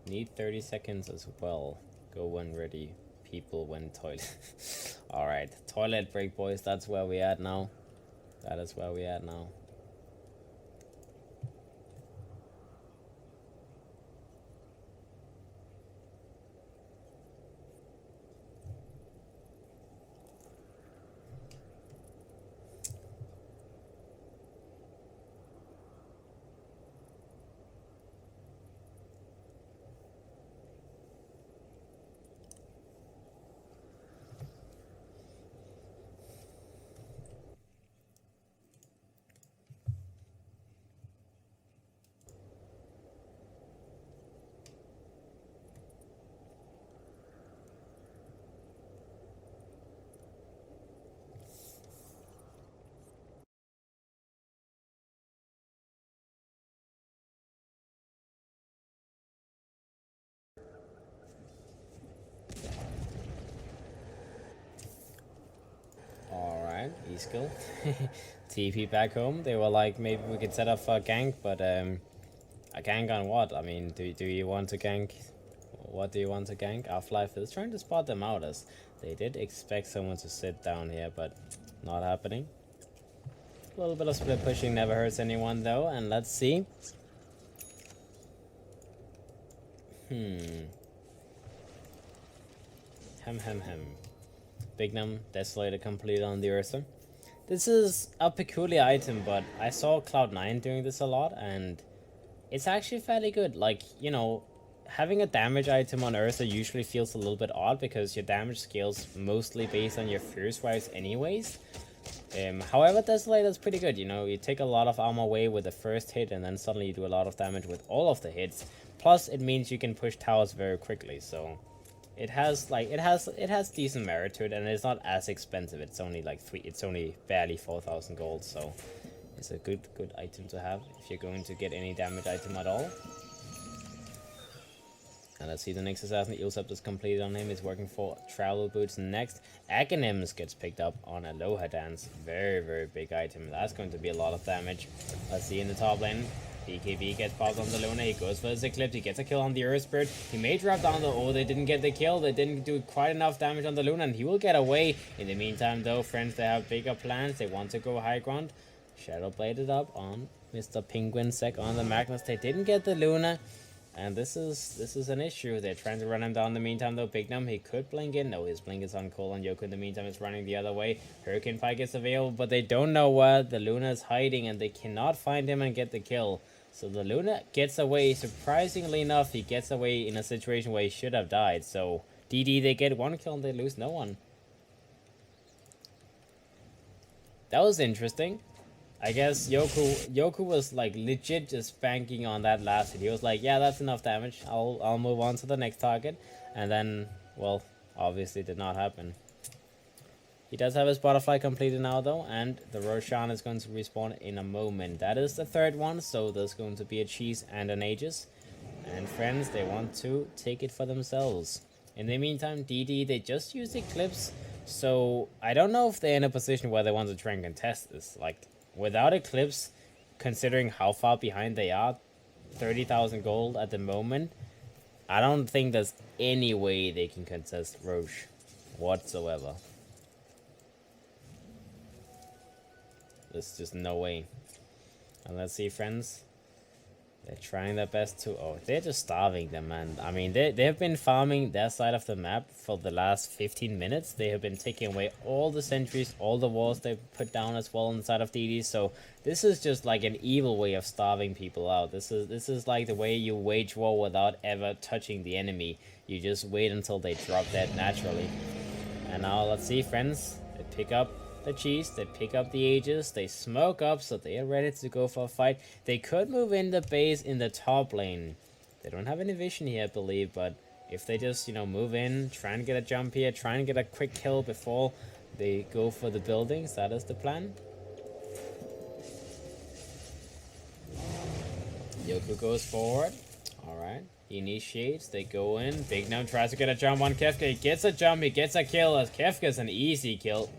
Need 30 seconds as well. Go when ready. People when toilet. Alright, toilet break, boys. That's where we at now. That is where we at now. Alright, E-skill. TP back home. They were like, maybe we could set up for a gank, but a gank on what? I mean, do you want to gank? What do you want to gank? F.R.I.E is trying to spot them out, as they did expect someone to sit down here, but not happening. A little bit of split pushing never hurts anyone though, and let's see. Hem. Bignum, Desolator complete on the Ursa. This is a peculiar item, but I saw Cloud9 doing this a lot, and it's actually fairly good. Like, you know, having a damage item on Ursa usually feels a little bit odd because your damage scales mostly based on your fierce rise anyways. However, Desolator is pretty good. You know, you take a lot of armor away with the first hit, and then suddenly you do a lot of damage with all of the hits. Plus, it means you can push towers very quickly. So, it has decent merit to it, and it's not as expensive. It's only like it's only barely 4,000 gold. So, it's a good item to have if you're going to get any damage item at all. And let's see, the next assassin, Ilsept is completed on him. He's working for Travel Boots next. Aghanim's gets picked up on Aloha Dance. Very big item. That's going to be a lot of damage. Let's see in the top lane. BKB gets popped on the Luna. He goes for his Eclipse. He gets a kill on the Earth Spirit. He may drop down the... Oh, they didn't get the kill. They didn't do quite enough damage on the Luna, and he will get away. In the meantime, though, friends, they have bigger plans. They want to go high ground. Shadow bladed up on Mr. Penguin Sec on the Magnus. They didn't get the Luna. And this is an issue. They're trying to run him down in the meantime, though. Bignum, he could blink in. No, his blink is on cool, and Yoko in the meantime is running the other way. Hurricane Pike is available, but they don't know where the Luna is hiding, and they cannot find him and get the kill. So the Luna gets away. Surprisingly enough, he gets away in a situation where he should have died. So DD, they get one kill and they lose no one. That was interesting. I guess Yoku was like legit just banking on that last hit. He was like, yeah, that's enough damage. I'll move on to the next target. And then, well, obviously did not happen. He does have his butterfly completed now though, and the Roshan is going to respawn in a moment. That is the third one, so there's going to be a cheese and an Aegis. And friends, they want to take it for themselves. In the meantime, DD, they just used Eclipse, so I don't know if they're in a position where they want to try and contest this. Like, without Eclipse, considering how far behind they are, 30,000 gold at the moment, I don't think there's any way they can contest Roche whatsoever. There's just no way. And let's see, friends. They're trying their best to... Oh, they're just starving them, man. I mean, they have been farming their side of the map for the last 15 minutes. They have been taking away all the sentries, all the walls they've put down as well inside of DD. So this is just like an evil way of starving people out. This is like the way you wage war without ever touching the enemy. You just wait until they drop dead naturally. And now let's see, friends. They pick up the cheese, they pick up the Aegis, they smoke up, so they are ready to go for a fight. They could move in the base in the top lane. They don't have any vision here, I believe, but if they just, you know, move in, try and get a jump here, try and get a quick kill before they go for the buildings, that is the plan. Yoku goes forward. Alright, he initiates, they go in. Bignum tries to get a jump on Kefka. He gets a jump, he gets a kill, as Kefka's an easy kill.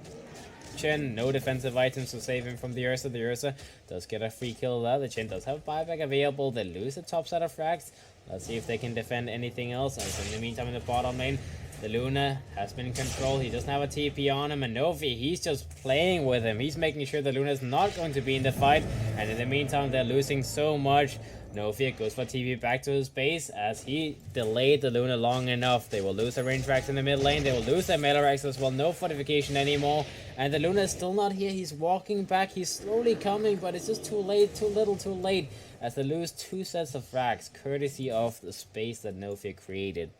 Chen, no defensive items to save him from the Ursa. The Ursa does get a free kill there. The Chen does have buyback available. They lose the top side of frags. Let's see if they can defend anything else. And in the meantime, in the bottom lane, the Luna has been in control. He doesn't have a TP on him. And Novi, he's just playing with him. He's making sure the Luna is not going to be in the fight. And in the meantime, they're losing so much. Novi goes for TP back to his base as he delayed the Luna long enough. They will lose their range racks in the mid lane. They will lose their melee racks as well. No fortification anymore. And the Luna is still not here. He's walking back. He's slowly coming, but it's just too late. Too little, too late. As they lose 2 sets of racks, courtesy of the space that Novi created.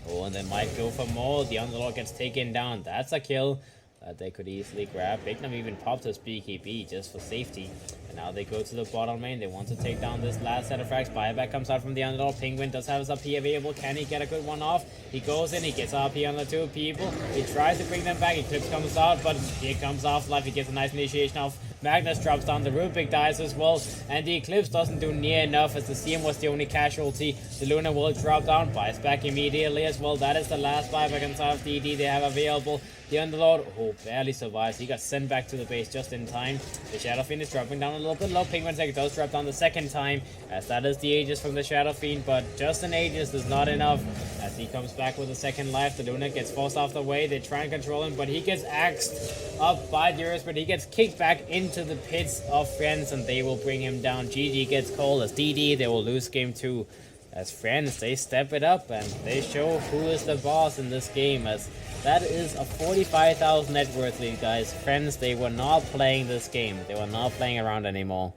Oh, and they might go for more. The Underlord gets taken down. That's a kill that they could easily grab. Bignum even popped his BKB just for safety. And now they go to the bottom lane. They want to take down this last set of frags. Buyback comes out from the Underlord. Penguin does have his RP available. Can he get a good one off? He goes in. He gets RP on the 2 people. He tries to bring them back. Eclipse comes out, but here comes F.R.I.E. He gets a nice initiation off Magnus drops down, the Rubik dies as well, and the Eclipse doesn't do near enough as the CM was the only casualty. The Luna will drop down, buys back immediately as well. That is the last buyback inside of DD they have available. The Underlord, barely survives. He got sent back to the base just in time. The Shadow Fiend is dropping down a little bit low. Penguin's Egg does drop down the second time, as that is the Aegis from the Shadow Fiend, but just an Aegis is not enough. As he comes back with a second life, the Luna gets forced off the way. They try and control him, but he gets axed up by the Earth, but he gets kicked back into the pits of Friends, and they will bring him down. GG gets called as DD. They will lose game 2. As Friends, they step it up, and they show who is the boss in this game, as that is a 45,000 net worth lead, guys. Friends, they were not playing this game. They were not playing around anymore.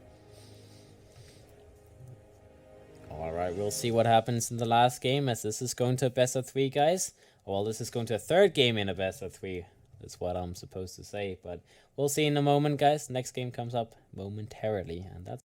Alright, we'll see what happens in the last game, as this is going to a best of 3, guys. Well, this is going to a third game in a best of 3. That's what I'm supposed to say, but we'll see in a moment, guys. Next game comes up momentarily, and that's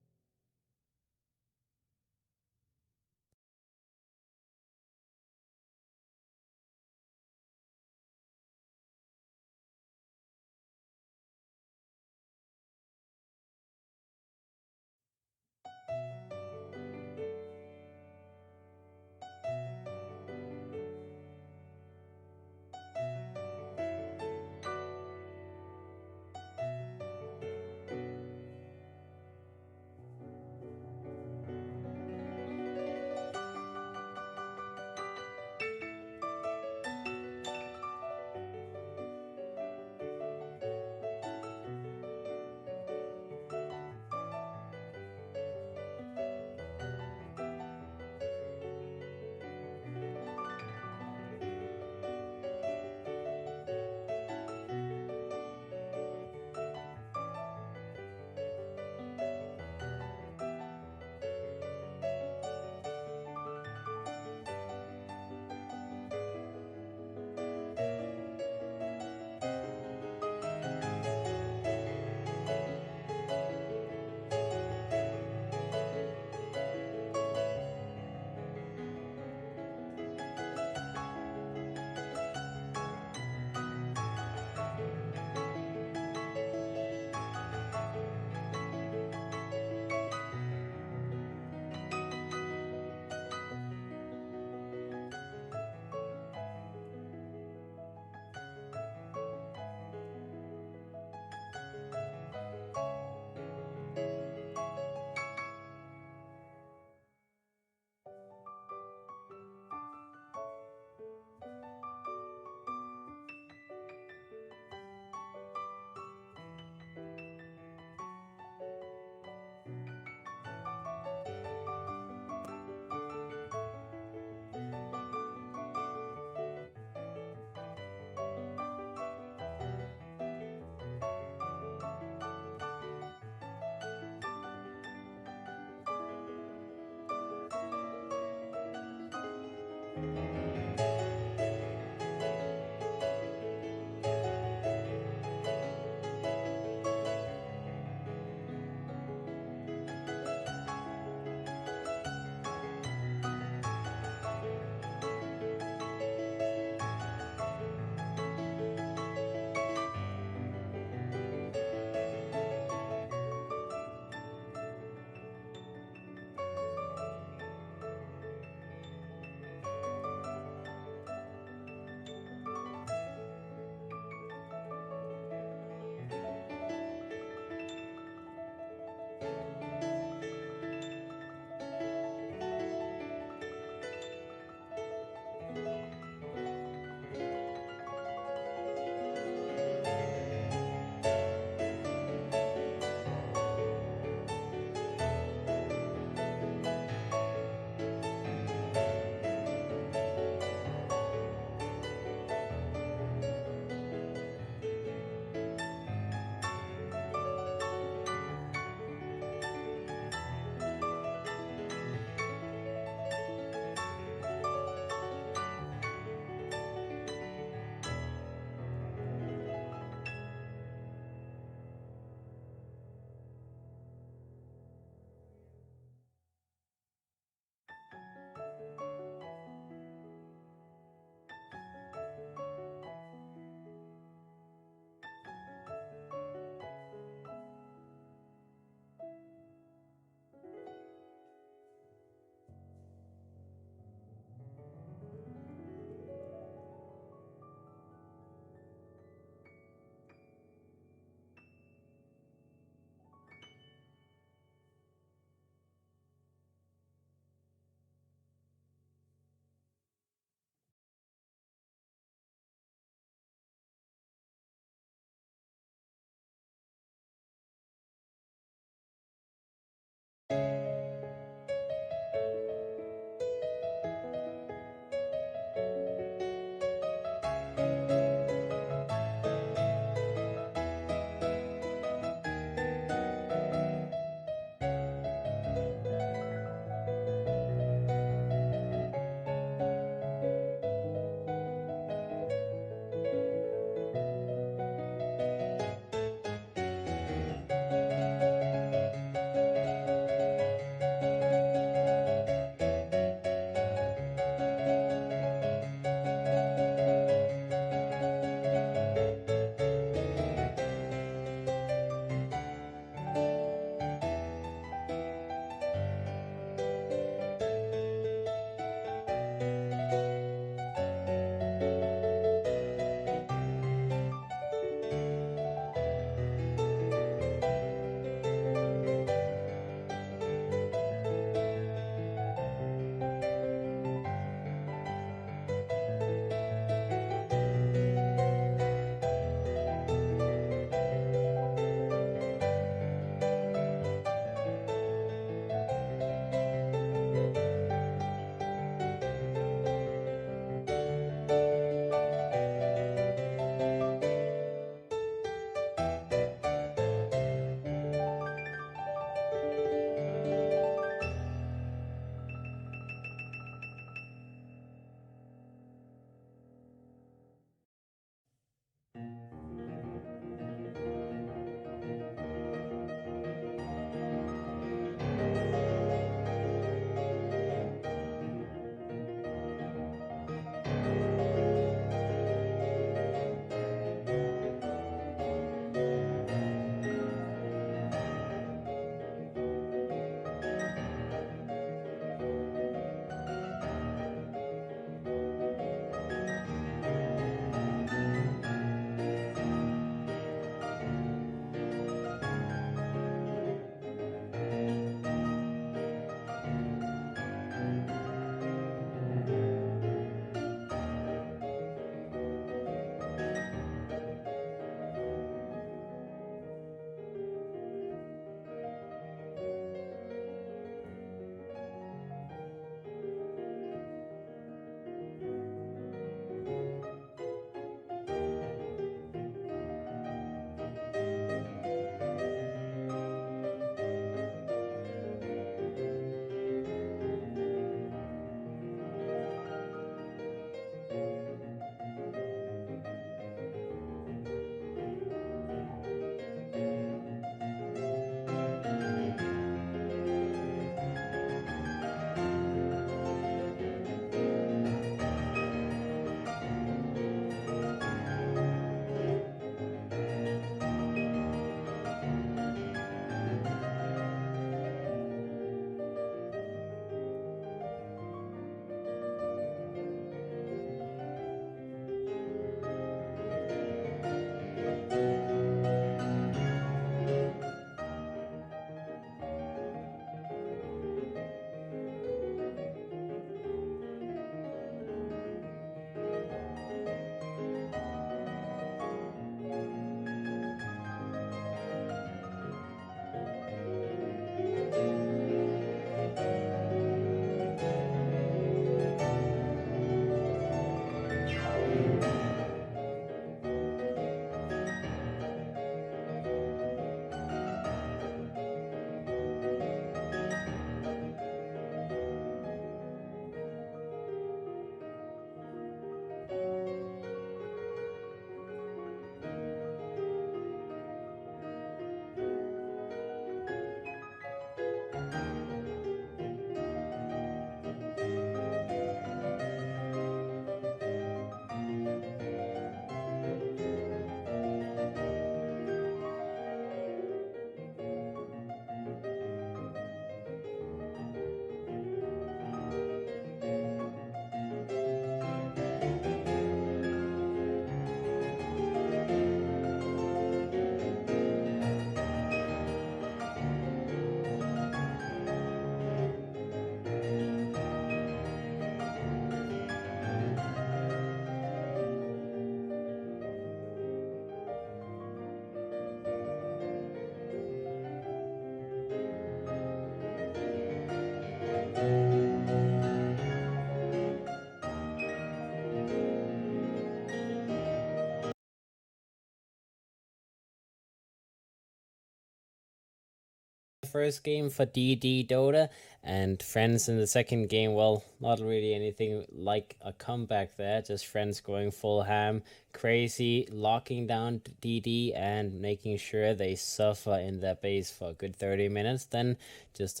first game for DD Dota, and Friends in the second game. Well, not really anything like a comeback there, just Friends going full ham, crazy, locking down DD and making sure they suffer in their base for a good 30 minutes. Then just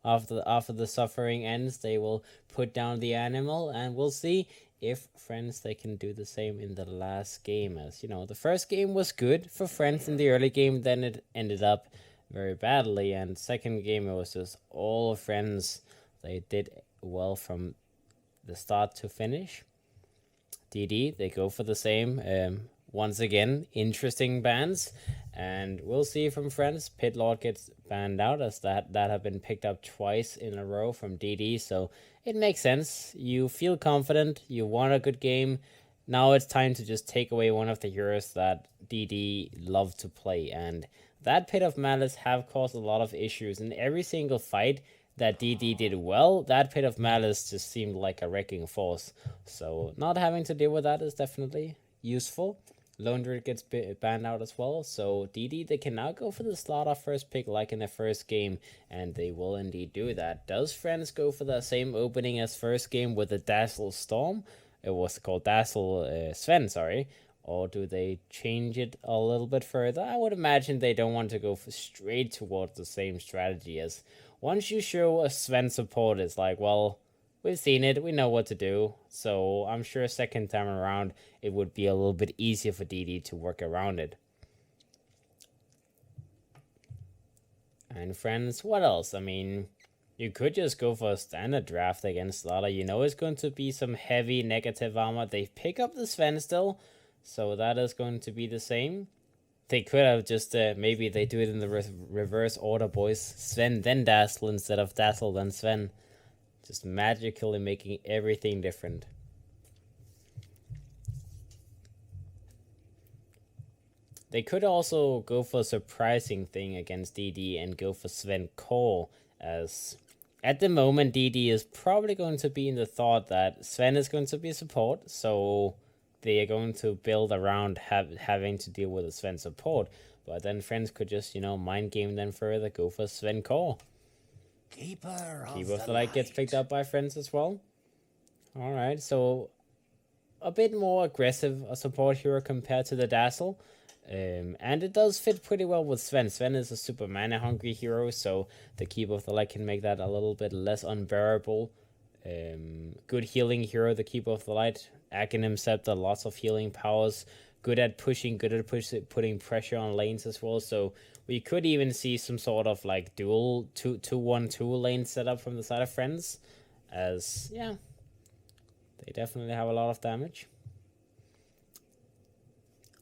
after the suffering ends, they will put down the animal, and we'll see if Friends they can do the same in the last game. As you know, the first game was good for Friends in the early game, then it ended up very badly, and second game it was just all Friends. They did well from the start to finish. DD they go for the same. Once again, interesting bans, and we'll see from Friends. Pit Lord gets banned out, as that have been picked up twice in a row from DD, so it makes sense. You feel confident, you want a good game. Now it's time to just take away one of the heroes that DD love to play, and that Pit of Malice have caused a lot of issues in every single fight that DD did well. That Pit of Malice just seemed like a wrecking force, so not having to deal with that is definitely useful. Lone Druid gets banned out as well, so DD they can now go for the slaughter first pick like in the first game, and they will indeed do that. Does Friends go for the same opening as first game with the Dazzle Storm? It was called Dazzle Sven, sorry. Or do they change it a little bit further? I would imagine they don't want to go straight towards the same strategy, as once you show a Sven support, it's like, well, we've seen it, we know what to do. So I'm sure second time around it would be a little bit easier for DD to work around it. And Friends, what else? I mean, you could just go for a standard draft against Slaughter. You know it's going to be some heavy negative armor. They pick up the Sven still, so that is going to be the same. They could have just, maybe they do it in the reverse order, boys. Sven, then Dazzle, instead of Dazzle, then Sven. Just magically making everything different. They could also go for a surprising thing against DD and go for Sven Core, as at the moment DD is probably going to be in the thought that Sven is going to be support, so they are going to build around having to deal with a Sven support. But then Friends could just, mind game them further, go for Sven Core. Keeper of the Light gets picked up by Friends as well. Alright, so a bit more aggressive a support hero compared to the Dazzle. And it does fit pretty well with Sven. Sven is a super mana hungry hero, so the Keeper of the Light can make that a little bit less unbearable. Good healing hero, the Keeper of the Light. Aghanim Scepter, lots of healing powers. Good at pushing, putting pressure on lanes as well. So we could even see some sort of like dual 2-1-2 lane setup from the side of Friends. As, yeah, they definitely have a lot of damage.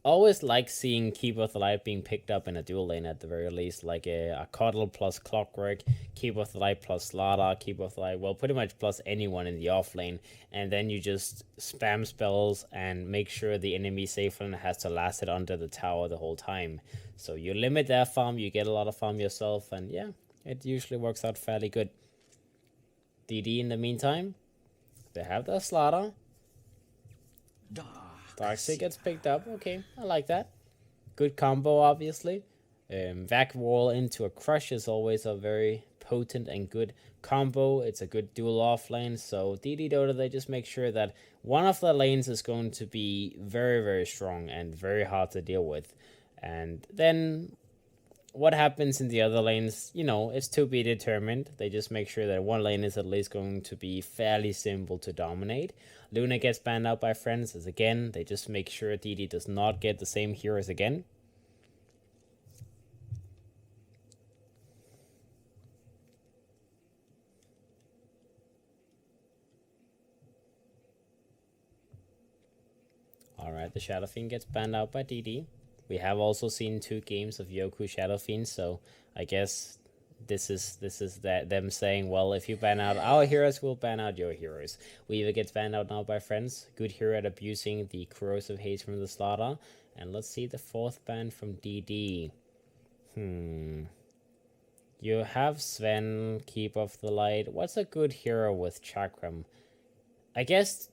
Always like seeing Keeper of the Light being picked up in a dual lane at the very least, like a Coddle plus Clockwork, Keeper of the Light plus Slaughter, Keeper of the Light, well, pretty much plus anyone in the off lane, and then you just spam spells and make sure the enemy safe lane has to last it under the tower the whole time. So you limit their farm, you get a lot of farm yourself, and yeah, it usually works out fairly good. DD in the meantime, they have their Slaughter. Darkseid gets picked up. Okay, I like that. Good combo, obviously. Vac Wall into a Crush is always a very potent and good combo. It's a good dual off lane. So DD Dota, they just make sure that one of the lanes is going to be very, very strong and very hard to deal with. And then what happens in the other lanes, it's to be determined. They just make sure that one lane is at least going to be fairly simple to dominate. Luna gets banned out by Friends, as again, they just make sure DD does not get the same heroes again. Alright, the Shadow Fiend gets banned out by DD. We have also seen 2 games of Yoku Shadow Fiend, so I guess this is them saying, well, if you ban out our heroes, we'll ban out your heroes. Weaver gets banned out now by Friends. Good hero at abusing the corrosive haze from the Slaughter. And let's see the 4th ban from DD. You have Sven, Keeper of the Light. What's a good hero with Chakram? I guess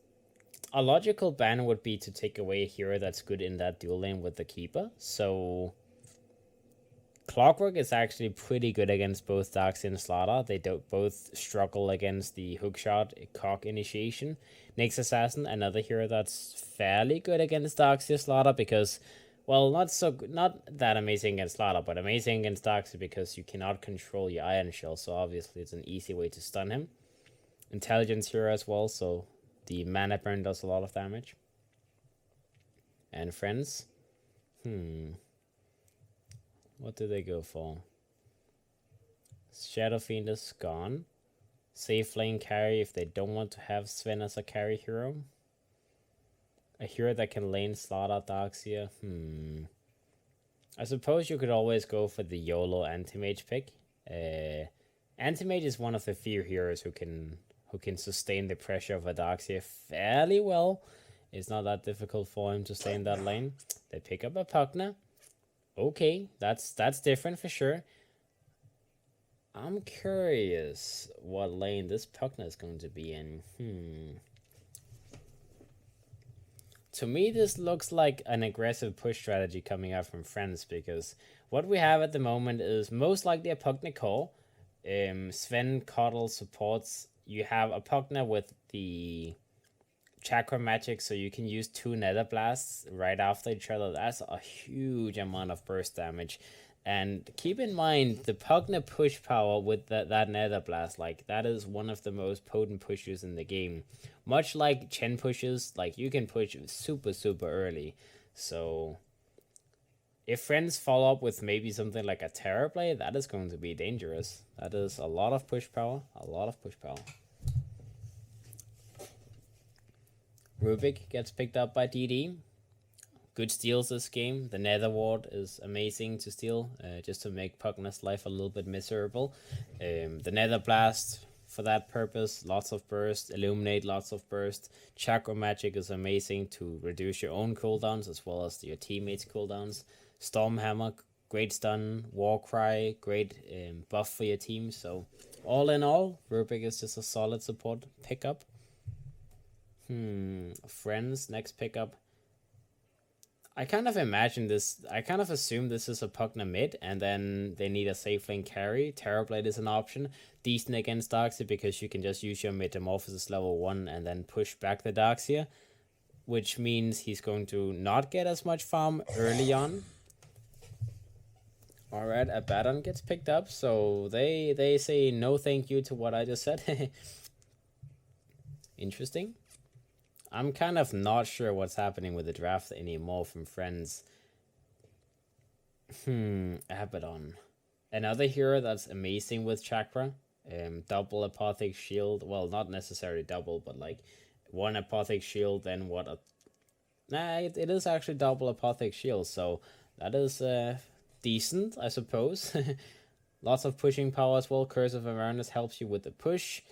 a logical ban would be to take away a hero that's good in that dual lane with the Keeper. So Clockwork is actually pretty good against both Darkseid and Slaughter. They both struggle against the hookshot cock initiation. Nyx Assassin, another hero that's fairly good against Darkseid Slaughter because, well, not that amazing against Slaughter, but amazing against Darkseid because you cannot control your Iron Shell, so obviously it's an easy way to stun him. Intelligence hero as well, so the mana burn does a lot of damage. And friends, what do they go for? Shadow Fiend is gone. Safe lane carry if they don't want to have Sven as a carry hero. A hero that can lane Slaughter Darkseer. I suppose you could always go for the YOLO Anti-Mage pick. Anti-Mage is one of the few heroes who can sustain the pressure of a Darkseer fairly well. It's not that difficult for him to stay in that lane. They pick up a Pugna. Okay, that's different for sure. I'm curious what lane this Pugna is going to be in. To me, this looks like an aggressive push strategy coming out from Friends, because what we have at the moment is most likely a Pugna core. Sven Coddle supports. You have a Pugna with the Chakra Magic, so you can use 2 Nether Blasts right after each other. That's a huge amount of burst damage. And keep in mind, the Pugna push power with that Nether Blast, like, that is one of the most potent pushes in the game. Much like Chen pushes, like, you can push super, super early. So, if Friends follow up with maybe something like a Terror Blade, that is going to be dangerous. That is a lot of push power, a lot of push power. Rubik gets picked up by DD. Good steals this game. The Nether Ward is amazing to steal, just to make Pugna's life a little bit miserable. The Nether Blast, for that purpose, lots of burst. Illuminate, lots of burst. Chakra Magic is amazing to reduce your own cooldowns as well as your teammates' cooldowns. Stormhammer, great stun. Warcry, great buff for your team. So, all in all, Rubik is just a solid support pickup. Friends, next pickup. I kind of imagine this, I kind of assume this is a Pugna mid, and then they need a safe lane carry. Terrorblade is an option. Decent against Darkseer because you can just use your Metamorphosis level 1 and then push back the Darkseer, which means he's going to not get as much farm early on. Alright, Abaddon gets picked up, so they say no thank you to what I just said. Interesting. I'm kind of not sure what's happening with the draft anymore from Friends. Abaddon. Another hero that's amazing with Chakra. Double Apothic Shield. Well, not necessarily double, but like 1 Apothic Shield, then what a... Nah, it is actually double Apothic Shield, so that is decent, I suppose. Lots of pushing power as well. Curse of Awareness helps you with the push.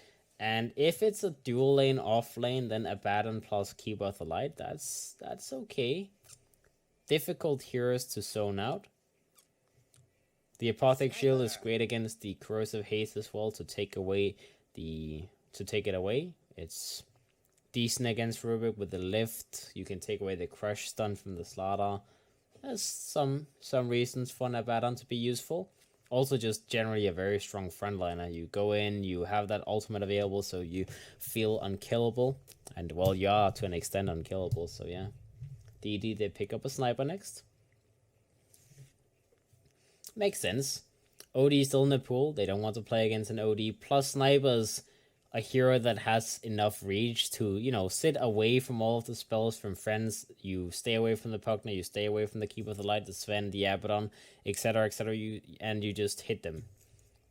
And if it's a dual lane off lane, then Abaddon plus Keeper of the Light, that's okay. Difficult heroes to zone out. The Apothic Shield is great against the Corrosive Haze as well to take it away. It's decent against Rubik with the lift. You can take away the crush stun from the Slaughter. There's some reasons for an Abaddon to be useful. Also, just generally a very strong frontliner. You go in, you have that ultimate available, so you feel unkillable. And, well, you are to an extent unkillable, so yeah. DD, they pick up a sniper next. Makes sense. OD is still in the pool. They don't want to play against an OD. Plus, snipers, a hero that has enough reach to, you know, sit away from all of the spells from Friends. You stay away from the Pugna, you stay away from the Keeper of the Light, the Sven, the Abaddon, etc., etc., and you just hit them.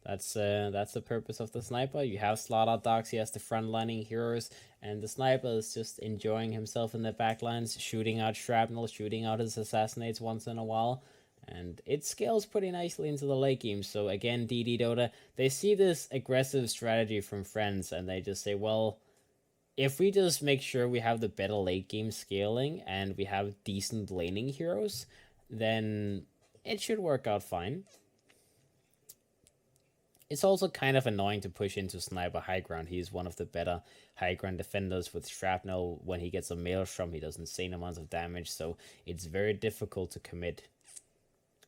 That's the purpose of the sniper. You have Slaughter Darkseer as the frontlining heroes, and the sniper is just enjoying himself in the backlines, shooting out shrapnel, shooting out his assassinates once in a while. And it scales pretty nicely into the late game. So again, DD Dota, they see this aggressive strategy from Friends, and they just say, well, if we just make sure we have the better late game scaling and we have decent laning heroes, then it should work out fine. It's also kind of annoying to push into Sniper high ground. He's one of the better high ground defenders with Shrapnel. When he gets a Maelstrom, he does insane amounts of damage, so it's very difficult to commit.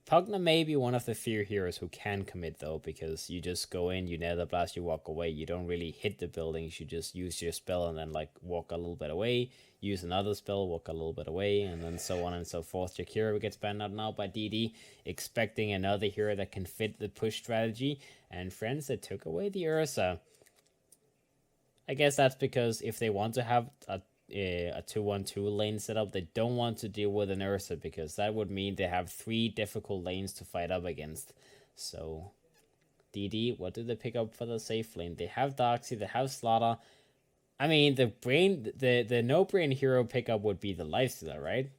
Pugna may be one of the few heroes who can commit though, because you just go in, you nether blast, you walk away. You don't really hit the buildings. You just use your spell and then like walk a little bit away, use another spell, walk a little bit away, and then so on and so forth. Jakiro gets banned out now by DD, expecting another hero that can fit the push strategy. And friends, that took away the Ursa. I guess that's because if they want to have a 2-1-2 lane setup, they don't want to deal with an Ursa, because that would mean they have 3 difficult lanes to fight up against. So DD, what do they pick up for the safe lane? They have Darkseid, they have Slaughter. I mean, the no-brain hero pickup would be the Lifestealer, right?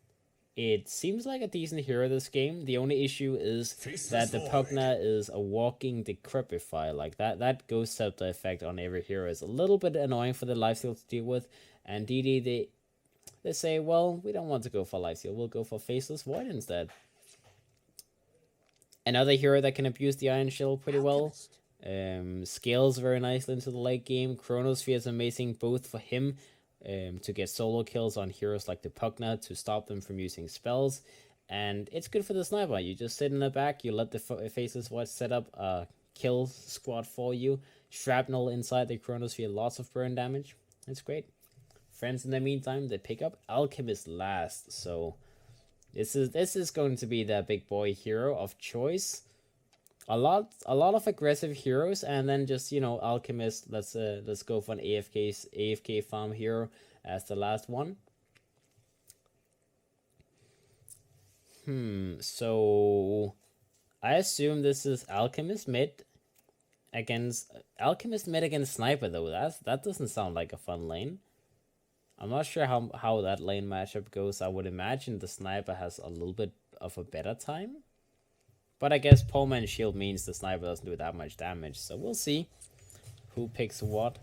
It seems like a decent hero this game. The only issue is that the Pugna is a walking decrepify. Like that Ghost Scepter effect on every hero is a little bit annoying for the Lifesteal to deal with. And DD, they say, well, we don't want to go for Lifesteal. We'll go for Faceless Void instead. Another hero that can abuse the Iron Shell pretty well. Scales very nicely into the late game. Chronosphere is amazing both for him to get solo kills on heroes like the Pugna to stop them from using spells. And it's good for the sniper. You just sit in the back, you let the Faceless Void set up a kill squad for you. Shrapnel inside the Chronosphere, lots of burn damage. It's great. Friends, in the meantime, they pick up Alchemist last. So this is going to be the big boy hero of choice. A lot of aggressive heroes, and then just, you know, Alchemist. Let's go for an AFK farm hero as the last one. So I assume this is Alchemist mid against Sniper though. That doesn't sound like a fun lane. I'm not sure how that lane matchup goes. I would imagine the Sniper has a little bit of a better time. But I guess Poleman Shield means the Sniper doesn't do that much damage. So we'll see who picks what.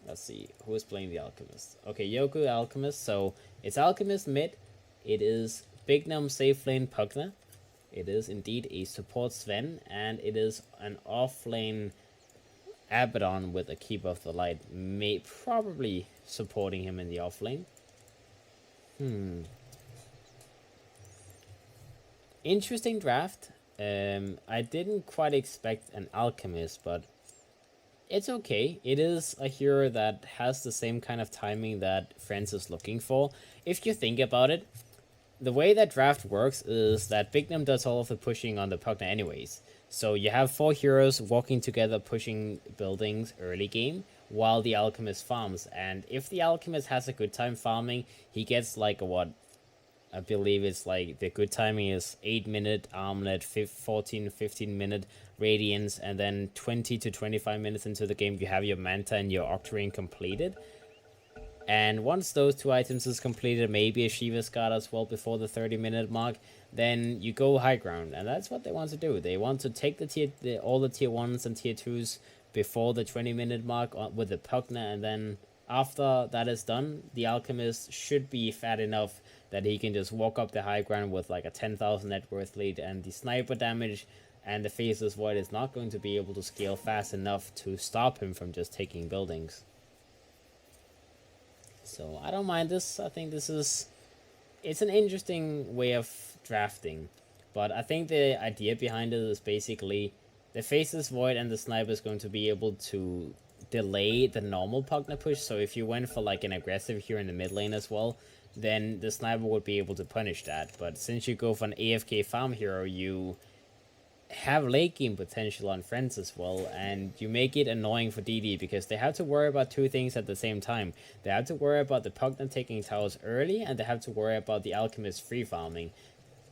Let's see. Who is playing the Alchemist? Okay, Yoku Alchemist. So it's Alchemist mid. It is Bignum safe lane Pugna. It is indeed a support Sven. And it is an off lane Abaddon with a Keeper of the Light. Probably supporting him in the off lane. Interesting draft. I didn't quite expect an Alchemist, but it's okay. It is a hero that has the same kind of timing that Friends is looking for. If you think about it, the way that draft works is that Bignum does all of the pushing on the Pugna anyways. So you have 4 heroes walking together, pushing buildings early game, while the Alchemist farms. And if the Alchemist has a good time farming, he gets like a what? I believe it's like the good timing is 8-minute armlet, 14-15-minute radiance, and then 20 to 25 minutes into the game you have your Manta and your Octarine completed. And once those 2 items is completed, maybe a Shiva's Guard as well before the 30-minute mark, then you go high ground. And that's what they want to do. They want to take all the tier 1s and tier 2s before the 20-minute mark with the Pugna, and then after that is done, the Alchemist should be fat enough that he can just walk up the high ground with like a 10,000 net worth lead, and the sniper damage and the Faceless Void is not going to be able to scale fast enough to stop him from just taking buildings. So I don't mind this. I think it's an interesting way of drafting, but I think the idea behind it is basically the Faceless Void and the sniper is going to be able to delay the normal Pugna push. So if you went for like an aggressive here in the mid lane as well, then the sniper would be able to punish that. But since you go for an AFK farm hero, you have late game potential on Friends as well, and you make it annoying for DD because they have to worry about 2 things at the same time. They have to worry about the Pugna taking towers early, and they have to worry about the Alchemist free farming.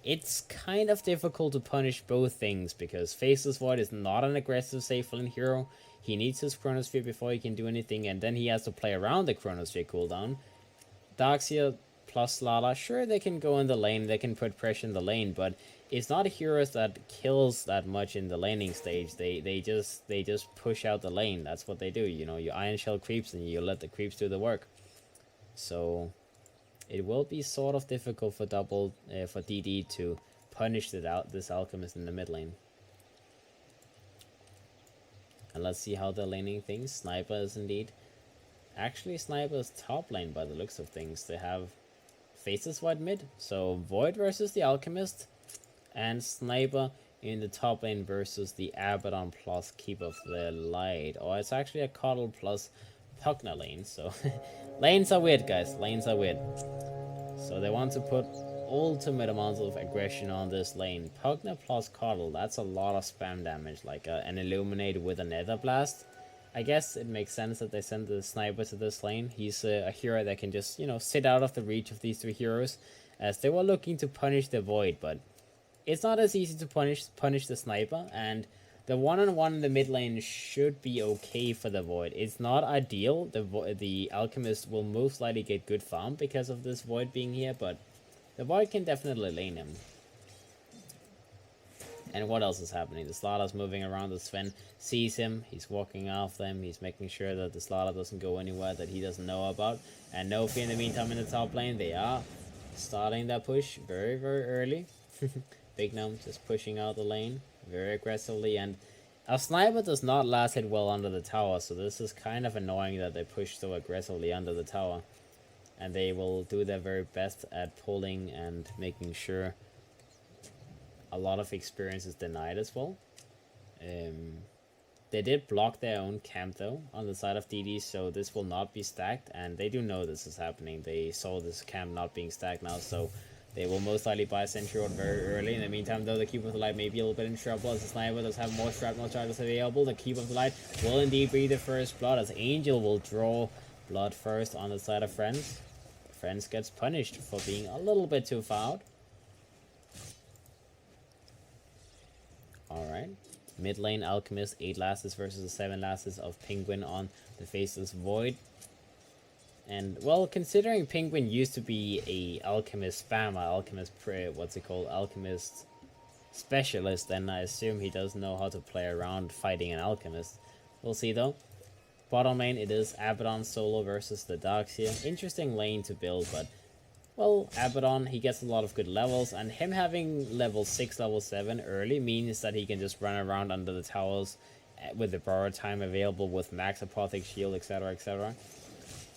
It's kind of difficult to punish both things because Faceless Void is not an aggressive safe lane hero. He needs his Chronosphere before he can do anything, and then he has to play around the Chronosphere cooldown. Darkseid plus Slaughter, sure, they can go in the lane, they can put pressure in the lane, but it's not a hero that kills that much in the laning stage. They just push out the lane. That's what they do. You know, you Iron Shell creeps and you let the creeps do the work. So it will be sort of difficult for for DD to punish this Alchemist in the mid lane. And let's see how they're laning things. Sniper is indeed. Actually, Sniper is top lane by the looks of things. They have Faceless Void mid. So Void versus the Alchemist. And Sniper in the top lane versus the Abaddon plus Keep of the Light. Or it's actually a Coddle plus Pugna lane. So lanes are weird, guys. Lanes are weird. So they want to put ultimate amounts of aggression on this lane. Pugna plus Coddle, that's a lot of spam damage. Like an Illuminate with a Nether Blast. I guess it makes sense that they send the Sniper to this lane. He's a hero that can just, you know, sit out of the reach of these 3 heroes. As they were looking to punish the Void, but it's not as easy to punish the Sniper, and the one-on-one in the mid lane should be okay for the Void. It's not ideal. The Alchemist will most likely get good farm because of this Void being here, but the Void can definitely lane him. And what else is happening? The Slaughter's moving around. The Sven sees him. He's walking after him. He's making sure that the Slaughter doesn't go anywhere that he doesn't know about. And Nofi in the meantime in the top lane. They are starting that push very, very early. Big Gnome just pushing out the lane very aggressively. And our Sniper does not last hit well under the tower. So this is kind of annoying that they push so aggressively under the tower. And they will do their very best at pulling and making sure a lot of experience is denied as well. They did block their own camp though on the side of DD, so this will not be stacked, and they do know this is happening. They saw this camp not being stacked now, so they will most likely buy Sentry Rod very early. In the meantime though, the Keep of the Light may be a little bit in trouble as the Sniper does have more shrapnel charges available. The Keep of the Light will indeed be the first blood, as Angel will draw blood first on the side of Friends. Friends gets punished for being a little bit too far out. Alright. Mid lane Alchemist, 8 lasses versus the 7 lasses of Penguin on the Faceless Void. And, well, considering Penguin used to be a Alchemist spammer, Alchemist specialist, then I assume he does know how to play around fighting an Alchemist. We'll see though. Bottom lane, it is Abaddon solo versus the Darkseer. Interesting lane to build, but, well, Abaddon, he gets a lot of good levels, and him having level 6, level 7 early means that he can just run around under the towers with the borrowed time available with max Apothic Shield, etc, etc.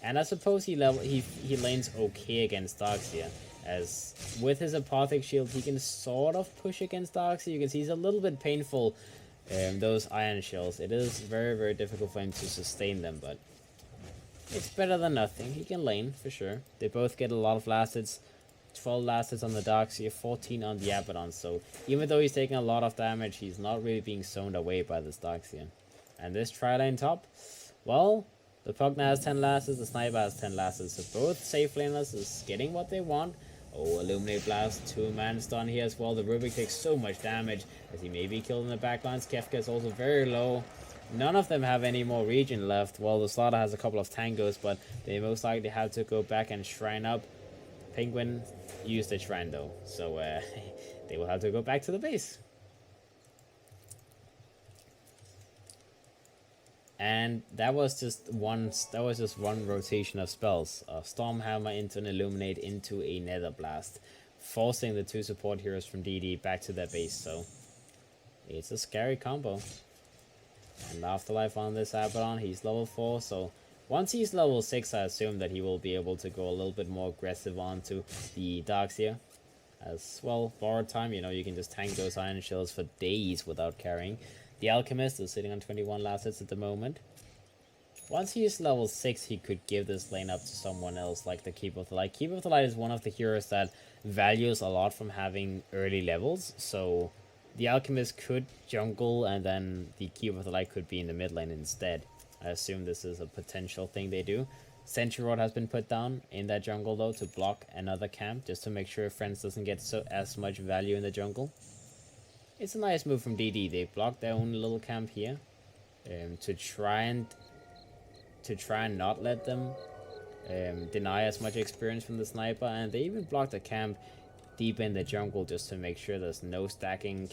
And I suppose he lanes okay against Darkseer, as with his Apothic Shield he can sort of push against Darkseer. You can see he's a little bit painful, those Iron Shells. It is very, very difficult for him to sustain them, but it's better than nothing. He can lane, for sure. They both get a lot of last hits. 12 last hits on the Darkseer, 14 on the Abaddon, so even though he's taking a lot of damage, he's not really being zoned away by this Darkseer. And this tri-lane top, well, the Pugna has 10 lasses, the Sniper has 10 lasses, so both safe laners is getting what they want. Oh, Illuminate Blast, 2-man stun here as well. The Rubik takes so much damage as he may be killed in the backlines. Kefka is also very low. None of them have any more regen left. Well, the Slaughter has a couple of tangos, but they most likely have to go back and shrine up. Penguin used the shrine though, so they will have to go back to the base. And that was just one rotation of spells. Stormhammer into an Illuminate into a Nether Blast, forcing the 2 support heroes from DD back to their base. So it's a scary combo. And Afterlife on this Abaddon, he's level 4, so once he's level 6, I assume that he will be able to go a little bit more aggressive onto the Darkseer. As well, borrowed time, you know, you can just tank those Iron Shells for days without carrying. The Alchemist is sitting on 21 last hits at the moment. Once he is level 6, he could give this lane up to someone else, like the Keep of the Light. Keep of the Light is one of the heroes that values a lot from having early levels, so the Alchemist could jungle, and then the Keep of the Light could be in the mid lane instead. I assume this is a potential thing they do. Sentry Rod has been put down in that jungle though to block another camp, just to make sure Friends doesn't get as much value in the jungle. It's a nice move from DD. They blocked their own little camp here, to try and not let them deny as much experience from the Sniper, and they even blocked a camp deep in the jungle just to make sure there's no stacking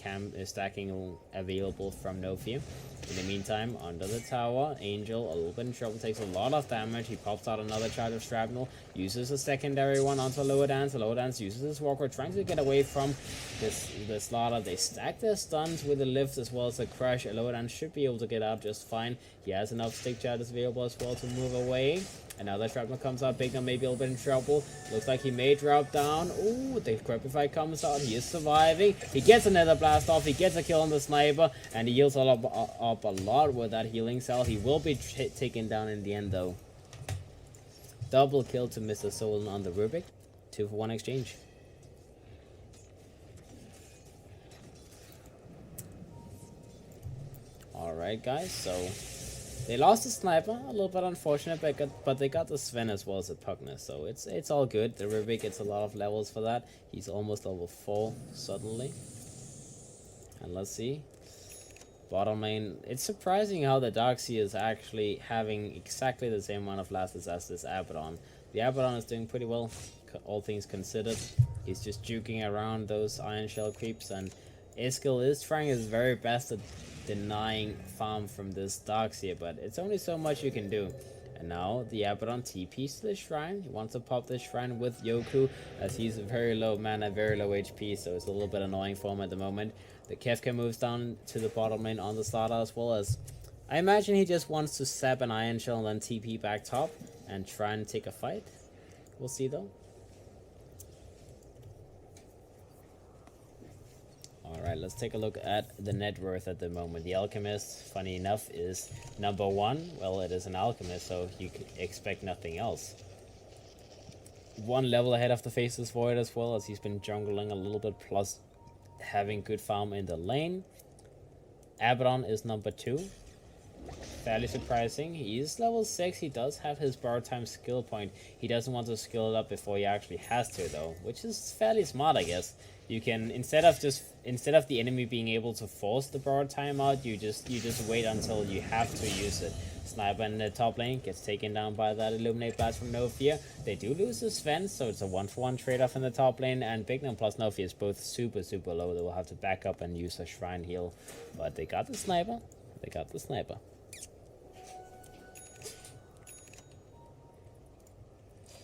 available from Nofi. In the meantime, under the tower, Angel, a little bit in trouble, takes a lot of damage. He pops out another charge of shrapnel, uses a secondary one onto Lower Dance. Lower Dance uses his walker, trying to get away from the Slaughter. They stack their stuns with the lift as well as the crush. Lower Dance should be able to get out just fine. He has enough stick charges available as well to move away. Another shrapnel comes out. Bignum may be a little bit in trouble. Looks like he may drop down. Ooh, the Crepify comes out. He is surviving. He gets another blast off. He gets a kill on the sniper. And he heals up a lot with that healing cell. He will be taken down in the end, though. Double kill to Mr. Solon on the Rubik. 2-for-1 exchange. Alright, guys, so they lost the sniper, a little bit unfortunate, but they got the Sven as well as the Pugner, so it's all good. The Rubik gets a lot of levels for that. He's almost level 4 suddenly. And let's see. Bottom lane, it's surprising how the Darkseer is actually having exactly the same amount of lasses as this Abaddon. The Abaddon is doing pretty well, all things considered. He's just juking around those Iron Shell creeps, and Iskil is trying his very best at denying farm from this Darkseer, but it's only so much you can do. And now the Abaddon TPs to the shrine. He wants to pop the shrine with Yoku, as he's very low mana, very low HP, so it's a little bit annoying for him at the moment. The Kefka moves down to the bottom lane on the starter, as well as I imagine he just wants to sap an Iron Shell and then TP back top and try and take a fight. We'll see though. Alright, let's take a look at the net worth at the moment. The Alchemist, funny enough, is number 1. Well, it is an Alchemist, so you could expect nothing else. 1 level ahead of the Faceless Void as well, as he's been jungling a little bit, plus having good farm in the lane. Abaddon is number 2. Fairly surprising. He is level 6. He does have his borrowed time skill point. He doesn't want to skill it up before he actually has to, though, which is fairly smart, I guess. You can, instead of the enemy being able to force the borrowed time out, you just wait until you have to use it. Sniper in the top lane gets taken down by that Illuminate Blast from No Fear. They do lose the Sven, so it's a 1-for-1 trade-off in the top lane, and Bignum plus No Fear is both super low. They will have to back up and use a shrine heal, but they got the sniper. They got the sniper.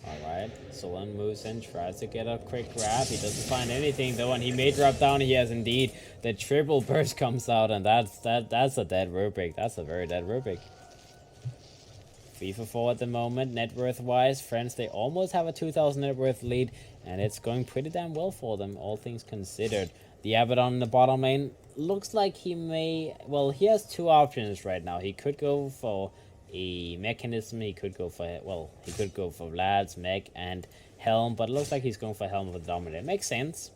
Alright, Solon moves in, tries to get a quick grab. He doesn't find anything though, and he may drop down. He has indeed. The triple burst comes out, and that's a dead Rubik. That's a very dead Rubik. 3-for-4 at the moment, net worth wise. Friends, they almost have a 2,000 net worth lead, and it's going pretty damn well for them, all things considered. The Abaddon in the bottom lane looks like he may, well, he has 2 options right now. He could go for a mechanism, he could go for, well, he could go for Vlad's, Mech, and Helm, but it looks like he's going for Helm with Dominate. Makes sense.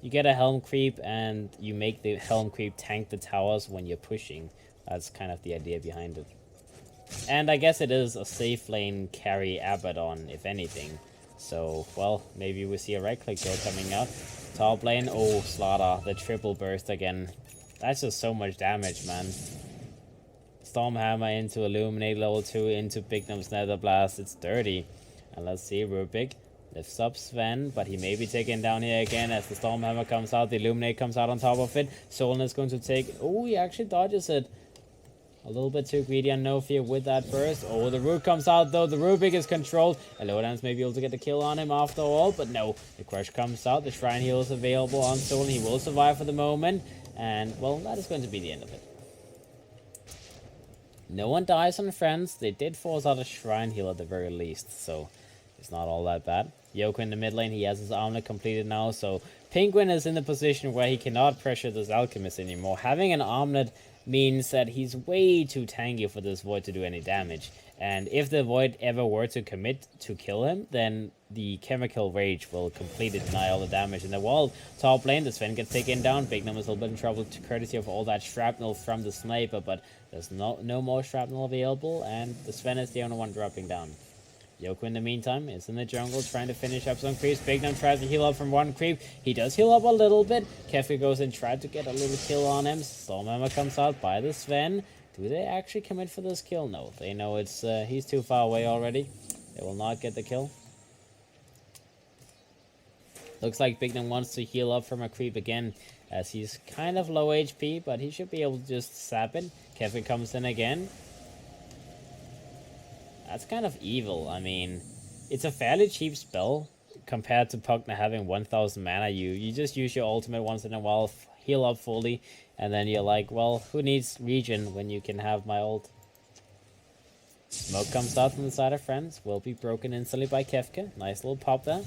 You get a Helm creep, and you make the Helm creep tank the towers when you're pushing. That's kind of the idea behind it. And I guess it is a safe lane carry Abaddon, if anything. So, well, maybe we see a right click there coming out. Top lane, oh, Slaughter, the triple burst again. That's just so much damage, man. Stormhammer into Illuminate level 2 into Bignum's Nether Blast. It's dirty. And let's see, Rubik lifts up Sven, but he may be taken down here again as the Stormhammer comes out. The Illuminate comes out on top of it. Solon is going to take... Oh, he actually dodges it. A little bit too greedy and No Fear with that burst. Oh, the Root comes out though. The Rubik is controlled. Elodans may be able to get the kill on him after all, but no. The Crush comes out. The Shrine Heal is available on Solon. He will survive for the moment. And, well, that is going to be the end of it. No one dies on Friends. They did force out a Shrine Heal at the very least, so it's not all that bad. Yoko in the mid lane, he has his armlet completed now, so Penguin is in the position where he cannot pressure this Alchemist anymore. Having an armlet means that he's way too tanky for this Void to do any damage. And if the Void ever were to commit to kill him, then the Chemical Rage will completely deny all the damage in the wall. Top lane, the Sven gets taken down. Bignum is a little bit in trouble courtesy of all that shrapnel from the sniper, but there's no more shrapnel available, and the Sven is the only one dropping down. Yoko in the meantime is in the jungle trying to finish up some creeps. Bignum tries to heal up from one creep. He does heal up a little bit. Kefka goes in, tried to get a little kill on him. Stormhammer comes out by the Sven. Do they actually commit for this kill? No, they know it's he's too far away already. They will not get the kill. Looks like Bignum wants to heal up from a creep again, as he's kind of low HP, but he should be able to just sap it. Kefka comes in again. That's kind of evil. I mean, it's a fairly cheap spell compared to Pugna having 1000 mana. You just use your ultimate once in a while, heal up fully, and then you're like, well, who needs regen when you can have my ult? Smoke comes out from the side of Friends. Will be broken instantly by Kefka. Nice little pop there.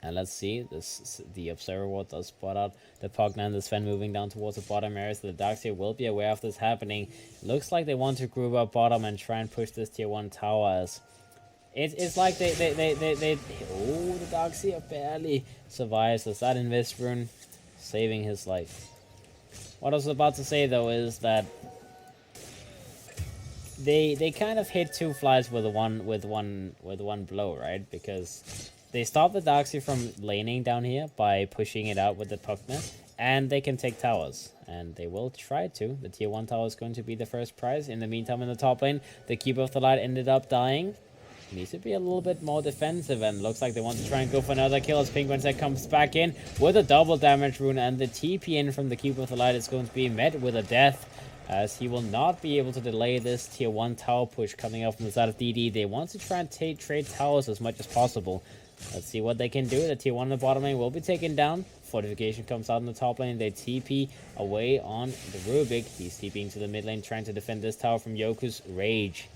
And let's see, the Observer Ward does spot out the Pugna and the Sven moving down towards the bottom area, so the Darkseer will be aware of this happening. Looks like they want to group up bottom and try and push this tier 1 tower as... It's like they oh, the Darkseer barely survives as that Invest Rune saving his life. What I was about to say though is that they kind of hit two flies with one blow, right? Because they stop the Darkseer from laning down here by pushing it out with the Pugna, and they can take towers, and they will try to. The tier 1 tower is going to be the first prize. In the meantime, in the top lane, the Keeper of the Light ended up dying. Needs to be a little bit more defensive, and looks like they want to try and go for another kill as Penguinset comes back in with a double damage rune, and the TP in from the Keeper of the Light is going to be met with a death, as he will not be able to delay this tier 1 tower push coming out from the side of DD. They want to try and trade towers as much as possible. Let's see what they can do. The tier 1 in the bottom lane will be taken down. Fortification comes out in the top lane. They TP away on the Rubik. He's TPing to the mid lane, trying to defend this tower from Yoku's Rage.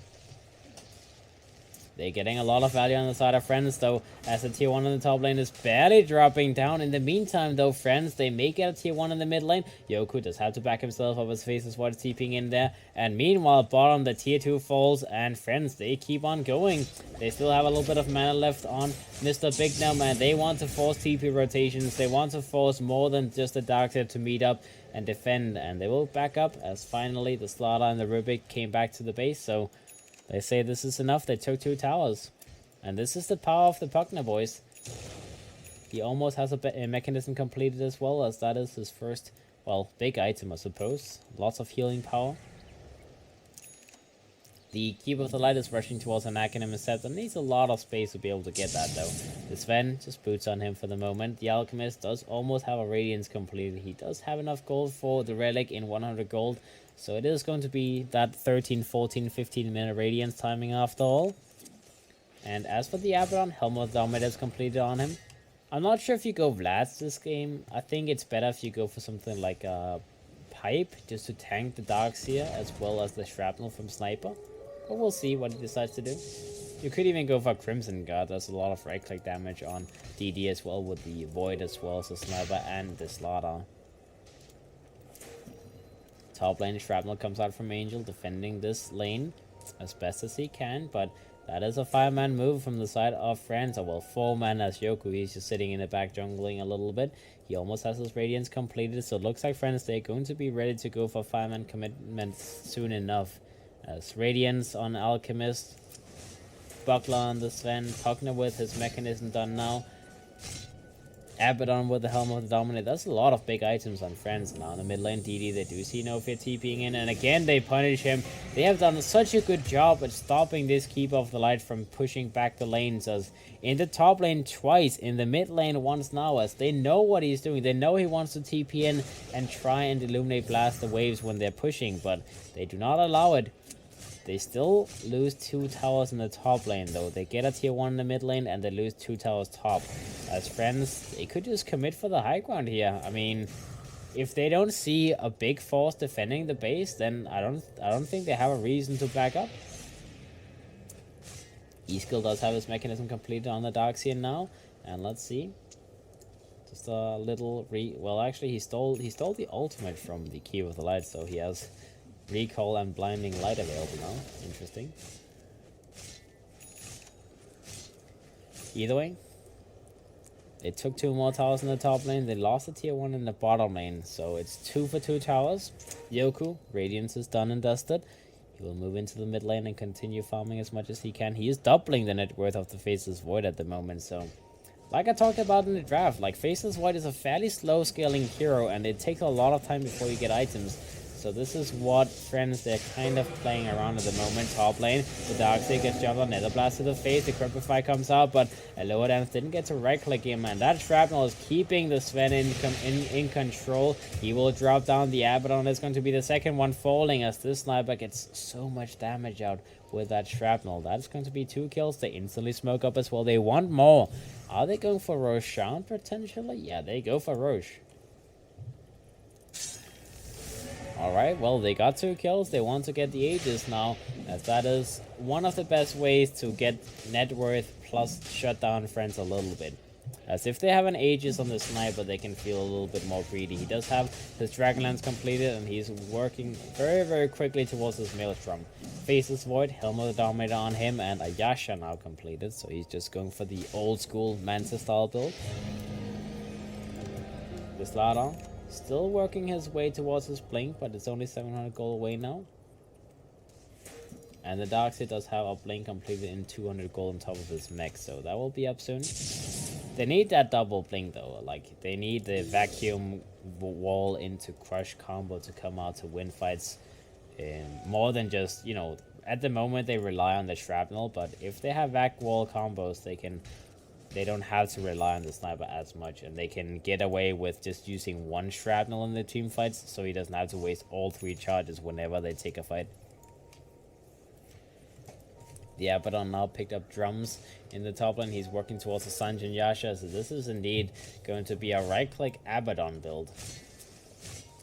They're getting a lot of value on the side of Friends, though, as the tier 1 in the top lane is barely dropping down. In the meantime, though, Friends, they may get a tier 1 in the mid lane. Yoku does have to back himself up as Faceless Void is TPing in there. And meanwhile, bottom, the tier 2 falls, and Friends, they keep on going. They still have a little bit of mana left on Mr. Big Now, man. They want to force TP rotations. They want to force more than just the Darkseer to meet up and defend. And they will back up, as finally the Slaughter and the Rubik came back to the base, so... They say this is enough. They took 2 towers. And this is the power of the Pugna, boys. He almost has a mechanism completed as well, as that is his first, well, big item, I suppose. Lots of healing power. The Keeper of the Light is rushing towards an Acronym Scepter. Needs a lot of space to be able to get that, though. The Sven just boots on him for the moment. The Alchemist does almost have a Radiance completed. He does have enough gold for the Relic in 100 gold. So it is going to be that 13, 14, 15 minute Radiance timing after all. And as for the Abaddon, Helm of Dominate is completed on him. I'm not sure if you go Vlads this game. I think it's better if you go for something like a Pipe, just to tank the Darkseer as well as the Shrapnel from Sniper. But we'll see what he decides to do. You could even go for Crimson Guard. There's a lot of right-click damage on DD as well, with the Void as well as the Sniper and the Slaughter. Top lane Shrapnel comes out from Angel, defending this lane as best as he can, but that is a 5-man move from the side of Friends. Well, 4-man as Yoku. He's just sitting in the back jungling a little bit. He almost has his Radiance completed, so it looks like Friends, they're going to be ready to go for 5-man commitment soon enough. As Radiance on Alchemist, Buckler on the Sven, Pugna with his mechanism done now. Abaddon with the Helm of the Dominate. That's a lot of big items on Friends now. In the mid lane, DD, they do see no fear TPing in, and again they punish him. They have done such a good job at stopping this Keeper of the Light from pushing back the lanes, as in the top lane twice, in the mid lane once now, as they know what he's doing. They know he wants to TP in and try and Illuminate Blast the waves when they're pushing, but they do not allow it. They still lose 2 towers in the top lane, though. They get a tier 1 in the mid lane, and they lose 2 towers top. As Friends, they could just commit for the high ground here. I mean, if they don't see a big force defending the base, then I don't think they have a reason to back up. E-Skill does have his mechanism completed on the Darkseer now, and let's see. Just a little well, actually, he stole the ultimate from the Keeper of the Light, so he has Recall and Blinding Light available now. Interesting. Either way, they took 2 more towers in the top lane. They lost a tier 1 in the bottom lane. So it's 2 for 2 towers. Yoku, Radiance is done and dusted. He will move into the mid lane and continue farming as much as he can. He is doubling the net worth of the Faceless Void at the moment. So, like I talked about in the draft, like Faceless Void is a fairly slow scaling hero, and it takes a lot of time before you get items. So this is what Friends, they're kind of playing around at the moment. Top lane, the Darkseer gets jumped on, Nether Blast to the face, the Crepify comes out, but a lower dance didn't get to right click him, and that Shrapnel is keeping the Sven in control. He will drop down the Abaddon. It's going to be the second one falling, as this Sniper gets so much damage out with that Shrapnel. That's going to be 2 kills. They instantly smoke up as well. They want more. Are they going for Roshan potentially? Yeah, they go for Roche. Alright, well, they got 2 kills. They want to get the Aegis now, as that is one of the best ways to get net worth plus shut down friends a little bit. As if they have an Aegis on the sniper, they can feel a little bit more greedy. He does have his Dragonlance completed, and he's working very, very quickly towards his Maelstrom. Faces Void, Helm of the Dominator on him, and a Yasha now completed, so he's just going for the old school Manta style build. This Ladon still working his way towards his Blink, but it's only 700 gold away now. And the Darkseid does have a Blink completed in 200 gold on top of his mech, so that will be up soon. They need that double Blink though, like they need the vacuum wall into crush combo to come out to win fights. More than just, you know, at the moment they rely on the shrapnel, but if they have vac wall combos, they don't have to rely on the sniper as much, and they can get away with just using one shrapnel in the team fights, so he doesn't have to waste all 3 charges whenever they take a fight. The Abaddon now picked up drums in the top lane. He's working towards the Sanjin Yasha, so this is indeed going to be a right-click Abaddon build.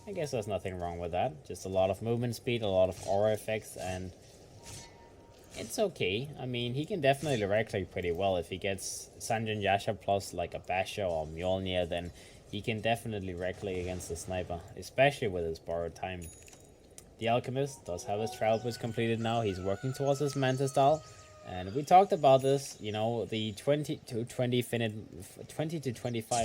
I guess there's nothing wrong with that. Just a lot of movement speed, a lot of aura effects, and it's okay. I mean, he can definitely right-click pretty well. If he gets Sanjin Yasha plus like a Basho or Mjolnir, then he can definitely right-click against the sniper, especially with his borrowed time. The Alchemist does have his trial boost completed now. He's working towards his Manta style. And we talked about this, you know, the 20 to 25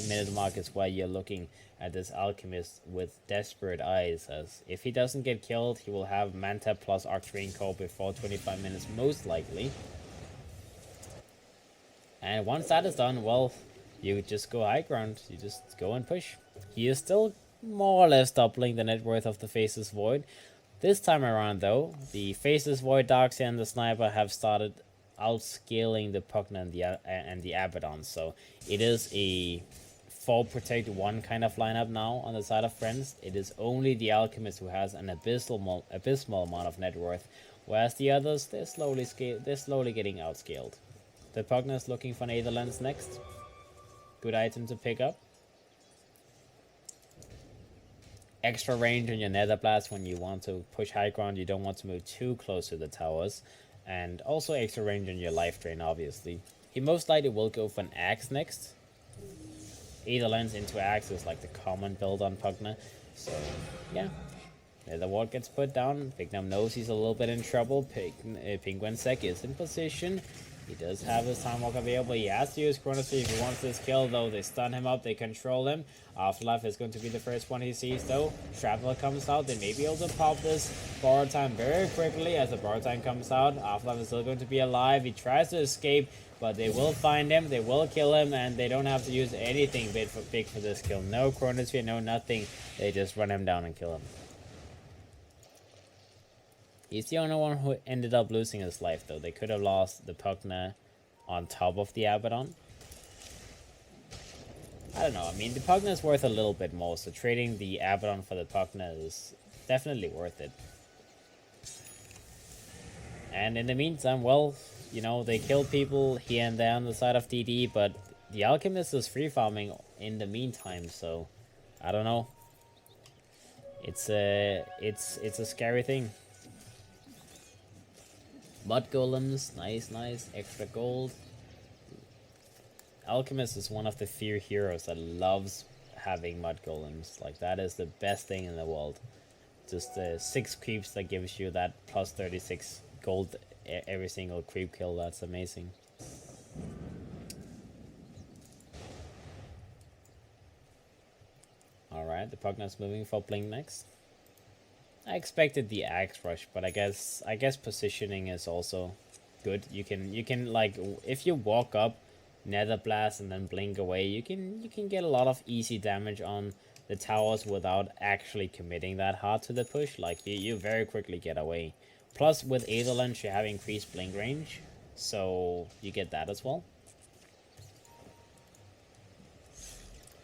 minute mark is where you're looking at this Alchemist with desperate eyes. As if he doesn't get killed, he will have Manta plus Arcane Core before 25 minutes, most likely. And once that is done, well, you just go high ground. You just go and push. He is still more or less doubling the net worth of the Faceless Void. This time around, though, the Faceless Void, Darkseid, and the Sniper have started outscaling the Pugna and the Abaddon. So it is a 4 protect 1 kind of lineup now on the side of friends. It is only the Alchemist who has an abysmal amount of net worth, whereas the others, they're slowly getting outscaled. The Pugna is looking for an Aether Lens next. Good item to pick up. Extra range on your Nether Blast when you want to push high ground. You don't want to move too close to the towers. And also extra range on your life drain, obviously. He most likely will go for an Axe next. Aether Lens into Axe is like the common build on Pugna. So, yeah. The ward gets put down. Bignum knows he's a little bit in trouble. Penguinsec is in position. He does have his Time Walk available. He has to use Chronosphere if he wants this kill, though. They stun him up. They control him. Afterlife is going to be the first one he sees, though. Shrapnel comes out. They may be able to pop this borrowed time very quickly as the borrowed time comes out. Afterlife is still going to be alive. He tries to escape, but they will find him. They will kill him, and they don't have to use anything big for this kill. No Chronosphere, no nothing. They just run him down and kill him. He's the only one who ended up losing his life, though. They could have lost the Pugna on top of the Abaddon. I don't know. I mean, the Pugna is worth a little bit more, so trading the Abaddon for the Pugna is definitely worth it. And in the meantime, well, you know, they kill people here and there on the side of DD, but the Alchemist is free farming in the meantime, so I don't know. It's a scary thing. Mud Golems, nice, extra gold. Alchemist is one of the few heroes that loves having Mud Golems. Like, that is the best thing in the world. Just 6 creeps that gives you that plus 36 gold every single creep kill. That's amazing. Alright, the Pugna's moving for Blink next. I expected the Axe Rush, but I guess positioning is also good. You can like, if you walk up, Nether Blast and then blink away, you can get a lot of easy damage on the towers without actually committing that hard to the push. Like, you very quickly get away. Plus with Aether Lens you have increased blink range, so you get that as well.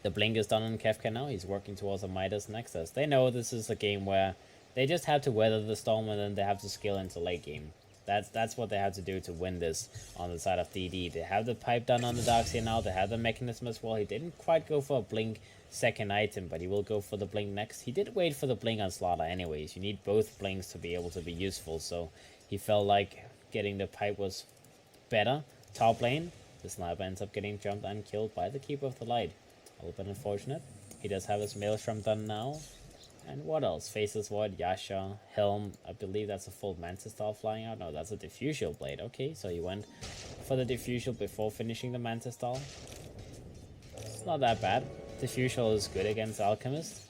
The blink is done on Kefka now. He's working towards a Midas next, as they know this is a game where they just have to weather the storm and then they have to skill into late game. That's what they have to do to win this on the side of DD. They have the pipe done on the Darkseer now. They have the mechanism as well. He didn't quite go for a blink second item, but he will go for the blink next. He did wait for the blink on Slaughter anyways. You need both blinks to be able to be useful, so he felt like getting the pipe was better. Top lane, the sniper ends up getting jumped and killed by the Keeper of the Light. A little bit unfortunate. He does have his Maelstrom done now. And what else? Faceless Void, Yasha, Helm. I believe that's a full Mantis Star flying out. No, that's a Diffusal Blade. Okay, so he went for the Diffusal before finishing the Mantis Star. It's not that bad. Diffusal is good against Alchemist.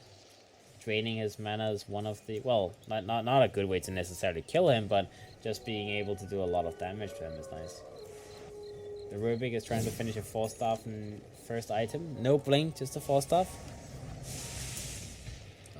Draining his mana is one of the... Well, not a good way to necessarily kill him, but just being able to do a lot of damage to him is nice. The Rubik is trying to finish a 4-star from first item. No blink, just a 4-star.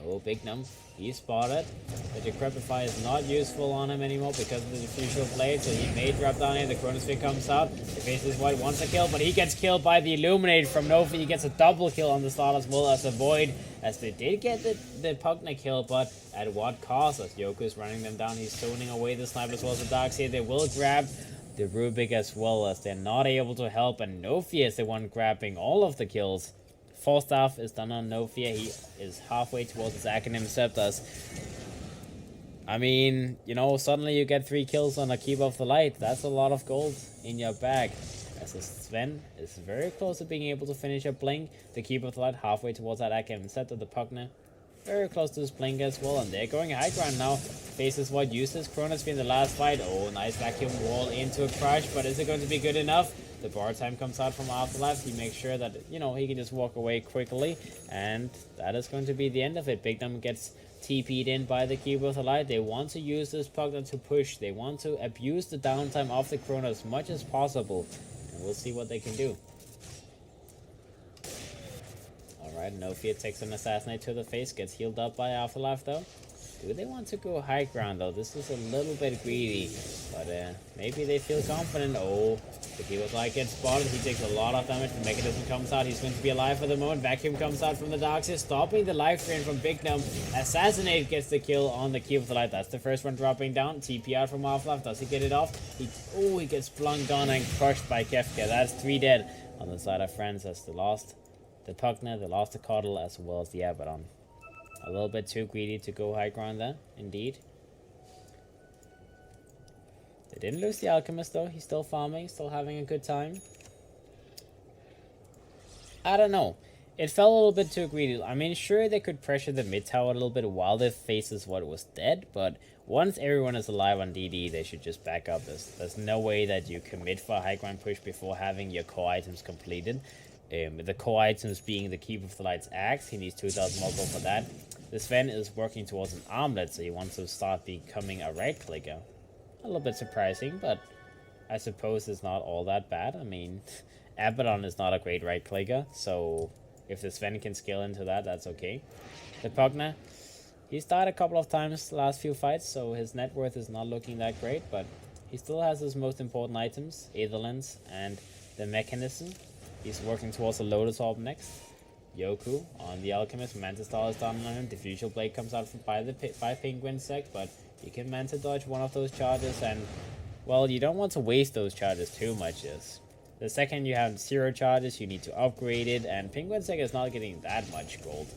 Oh, Big Num. He's spotted. The Decrepify is not useful on him anymore because of the Diffusal Blade, so he may drop down here. The Chronosphere comes out. The Faceless Void wants a kill, but he gets killed by the Illuminate from Novi. He gets a double kill on the start as well as the Void, as they did get the Pugna kill, but at what cost? As Yoku is running them down, he's stoning away the Sniper as well as the Darkseer. They will grab the Rubik as well, as they're not able to help, and Nofi is the one grabbing all of the kills. 4-staff is done on Nofia. He is halfway towards his Acronym Scepters. I mean, you know, suddenly you get 3 kills on a Keeper of the Light. That's a lot of gold in your bag. As Sven is very close to being able to finish a blink. The Keeper of the Light halfway towards that Acronym Scepter. The Pugna very close to his blink as well. And they're going high ground now. Faces what uses Chronosphere in the last fight. Oh, nice vacuum wall into a crush. But is it going to be good enough? The bar time comes out from Afterlife. He makes sure that, you know, he can just walk away quickly. And that is going to be the end of it. Big Dom gets TP'd in by the Keeper of the Light. They want to use this Pugna to push. They want to abuse the downtime of the Chrono as much as possible. And we'll see what they can do. Alright, Nofia takes an Assassinate to the face. Gets healed up by Afterlife though. Do they want to go high ground though? This is a little bit greedy. But maybe they feel confident. Oh, the Keeper of the Light gets spotted. He takes a lot of damage. The Mechanism comes out. He's going to be alive for the moment. Vacuum comes out from the Darkseer, stopping the life drain from Big Gnome. Assassinate gets the kill on the Keeper of the Light. That's the first one dropping down. TP out from Half-Life. Does he get it off? He gets flunked on and crushed by Kefka. That's 3 dead on the side of Friends as the lost the Pugna, they lost the Coddle as well as the Abaddon. A little bit too greedy to go high ground there, indeed. They didn't lose the Alchemist though. He's still farming, still having a good time. I don't know. It felt a little bit too greedy. I mean, sure, they could pressure the mid tower a little bit while their faces what was dead, but once everyone is alive on DD, they should just back up. There's no way that you commit for a high ground push before having your core items completed. The core items being the Keeper of the Light's axe. He needs 2,000 more gold for that. The Sven is working towards an armlet, so he wants to start becoming a right clicker. A little bit surprising, but I suppose it's not all that bad. I mean, Abaddon is not a great right clicker, so if the Sven can scale into that, that's okay. The Pugna, he's died a couple of times the last few fights, so his net worth is not looking that great, but he still has his most important items, Aetherlens and the Mechanism. He's working towards the Lotus Orb next. Yoku on the Alchemist. Mantis Star is down on him. Diffusal Blade comes out by Penguin Sec, but you can Manta dodge one of those charges, and, well, you don't want to waste those charges too much. Yes. The second you have 0 charges, you need to upgrade it, and Penguin Sec is not getting that much gold.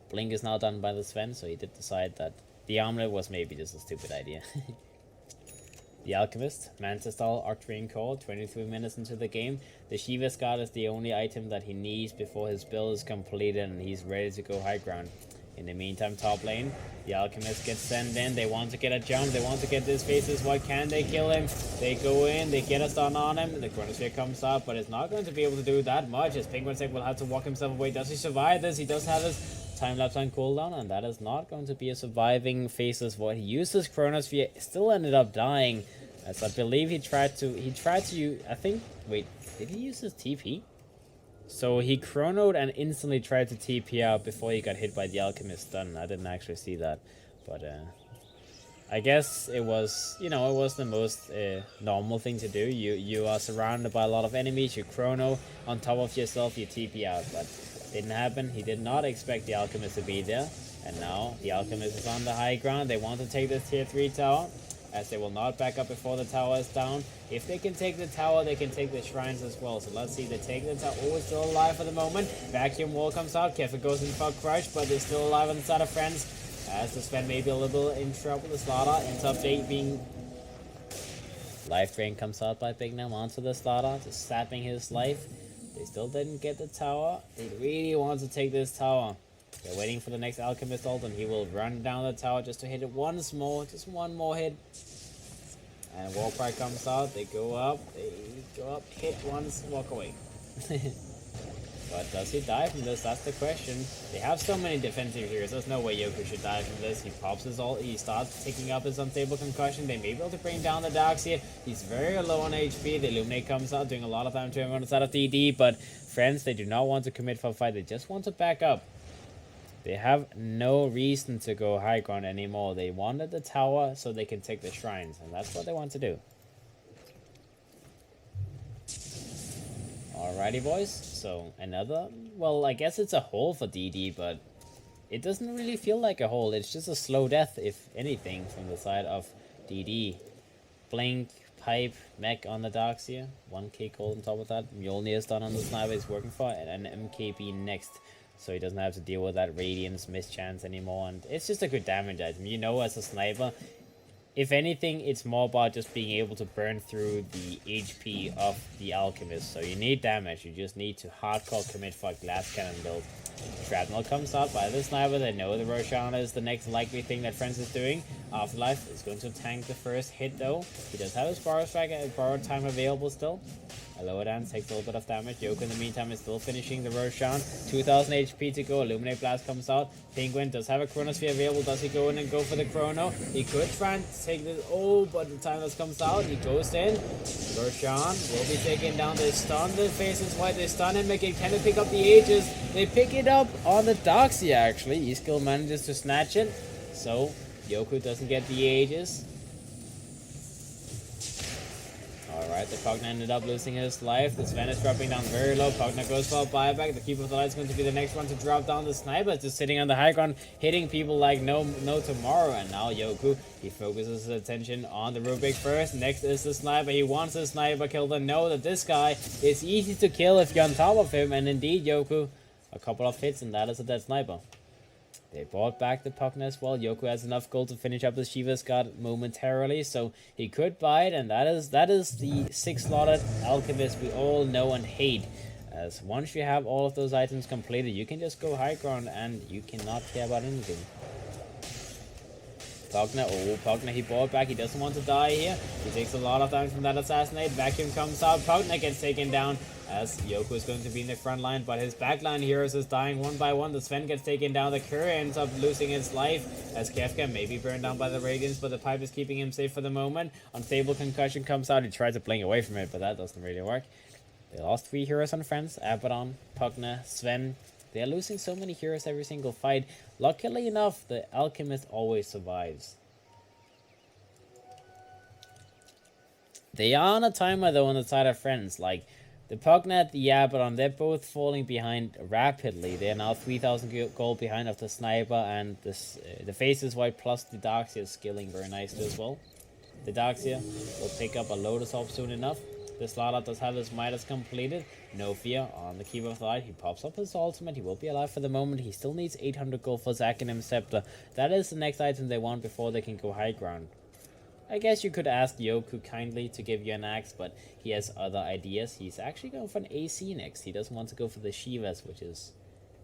Blink is now done by the Sven, so he did decide that the armlet was maybe just a stupid idea. The Alchemist, Mantis Star, Octarine Core, 23 minutes into the game. The Shiva Guard is the only item that he needs before his build is completed and he's ready to go high ground. In the meantime, top lane, the Alchemist gets sent in. They want to get a jump. They want to get this faces. What can they kill him? They go in. They get a stun on him. The Chronosphere comes out, but it's not going to be able to do that much as Penguin Sec will have to walk himself away. Does he survive this? He does have his time-lapse on cooldown, and that is not going to be a surviving faces. What he uses Chronosphere still ended up dying, as I believe he tried to I think, wait, did he use his TP? So he chronoed and instantly tried to TP out before he got hit by the Alchemist stun. I didn't actually see that, but I guess it was, you know, it was the most normal thing to do. You are surrounded by a lot of enemies, you chrono on top of yourself, you TP out, but didn't happen. He did not expect the Alchemist to be there, And now the Alchemist is on the high ground. They want to take this tier 3 tower, as they will not back up before the tower is down. If they can take the tower, they can take the shrines as well. So let's see, they take the tower. Oh, it's still alive for the moment. Vacuum wall comes out. Kefir goes in for crush, but they're still alive on the side of friends. As the Sven may be a little in trouble. The Slaughter ends up being... Life Drain comes out by Big Nam onto the Slaughter, just sapping his life. They still didn't get the tower. They really want to take this tower. They're waiting for the next Alchemist ult, and he will run down the tower just to hit it once more. Just one more hit. And Warcry comes out. They go up, hit once, walk away. But does he die from this? That's the question. They have so many defensive heroes. There's no way Yoku should die from this. He pops his ult. He starts taking up his unstable concussion. They may be able to bring down the Darkseer. He's very low on HP. The Illuminate comes out, doing a lot of damage to him on the side of DD. But friends, they do not want to commit for a fight. They just want to back up. They have no reason to go high ground anymore. They wanted the tower so they can take the shrines. And that's what they want to do. Alrighty, boys. So another, well, I guess it's a hole for DD, but it doesn't really feel like a hole. It's just a slow death, if anything, from the side of DD. Blink, pipe, mech on the Darkseer. 1k gold on top of that. Mjolnir is done on the sniper. He's working for it. And an MKB next. So he doesn't have to deal with that Radiance mischance anymore. And it's just a good damage item. You know, as a sniper, if anything, it's more about just being able to burn through the HP of the Alchemist. So you need damage. You just need to hardcore commit for a glass cannon build. Shrapnel comes out by the sniper. They know the Roshan is the next likely thing that Friends is doing. Afterlife is going to tank the first hit though. He does have his borrow strike and borrow time available still. A lower dance takes a little bit of damage. Yoku in the meantime is still finishing the Roshan. 2000 HP to go. Illuminate Blast comes out. Penguin does have a Chronosphere available. Does he go in and go for the Chrono? He could try and take this. Oh, but the time that comes out, he goes in. Roshan will be taking down. They stun the faces white. They stun him again. Can they pick up the Aegis? They pick it up on the Darkseer actually. He still manages to snatch it. So Yoku doesn't get the Aegis. Alright, the Pugna ended up losing his life. The Sven is dropping down very low. Pugna goes for a buyback. The Keeper of the Light is going to be the next one to drop down. The Sniper is just sitting on the high ground, hitting people like no tomorrow. And now Yoku, he focuses his attention on the Rubik first. Next is the Sniper. He wants the Sniper kill to know that this guy is easy to kill if you're on top of him. And indeed, Yoku, a couple of hits, and that is a dead Sniper. They brought back the Pugna as well. Yoku has enough gold to finish up the Shiva's God momentarily, so he could buy it, and that is the 6-slotted Alchemist we all know and hate. As once you have all of those items completed, you can just go high ground and you cannot care about anything. Pugna, he bought back. He doesn't want to die here. He takes a lot of damage from that assassinate. Vacuum comes out. Pugna gets taken down as Yoku is going to be in the front line, but his backline heroes is dying one by one. The Sven gets taken down. The Courier ends up losing his life as Kefka may be burned down by the Radiance, but the pipe is keeping him safe for the moment. Unstable concussion comes out. He tries to blink away from it, but that doesn't really work. They lost 3 heroes on Friends. Abaddon, Pugna, Sven. They are losing so many heroes every single fight. Luckily enough, the Alchemist always survives. They are on a timer though on the side of Friends. Like, the Pugna, the Abaddon, they're both falling behind rapidly. They are now 3,000 gold behind of the Sniper, and this, the Faces White plus the Darkseer is scaling very nicely as well. The Darkseer will pick up a Lotus Orb soon enough. The Slaughter does have his Midas completed. No fear on the Keeper of the Light. He pops up his ultimate. He will be alive for the moment. He still needs 800 gold for Zachanim Scepter. That is the next item they want before they can go high ground. I guess you could ask Yoku kindly to give you an axe, but he has other ideas. He's actually going for an AC next. He doesn't want to go for the Shivas, which is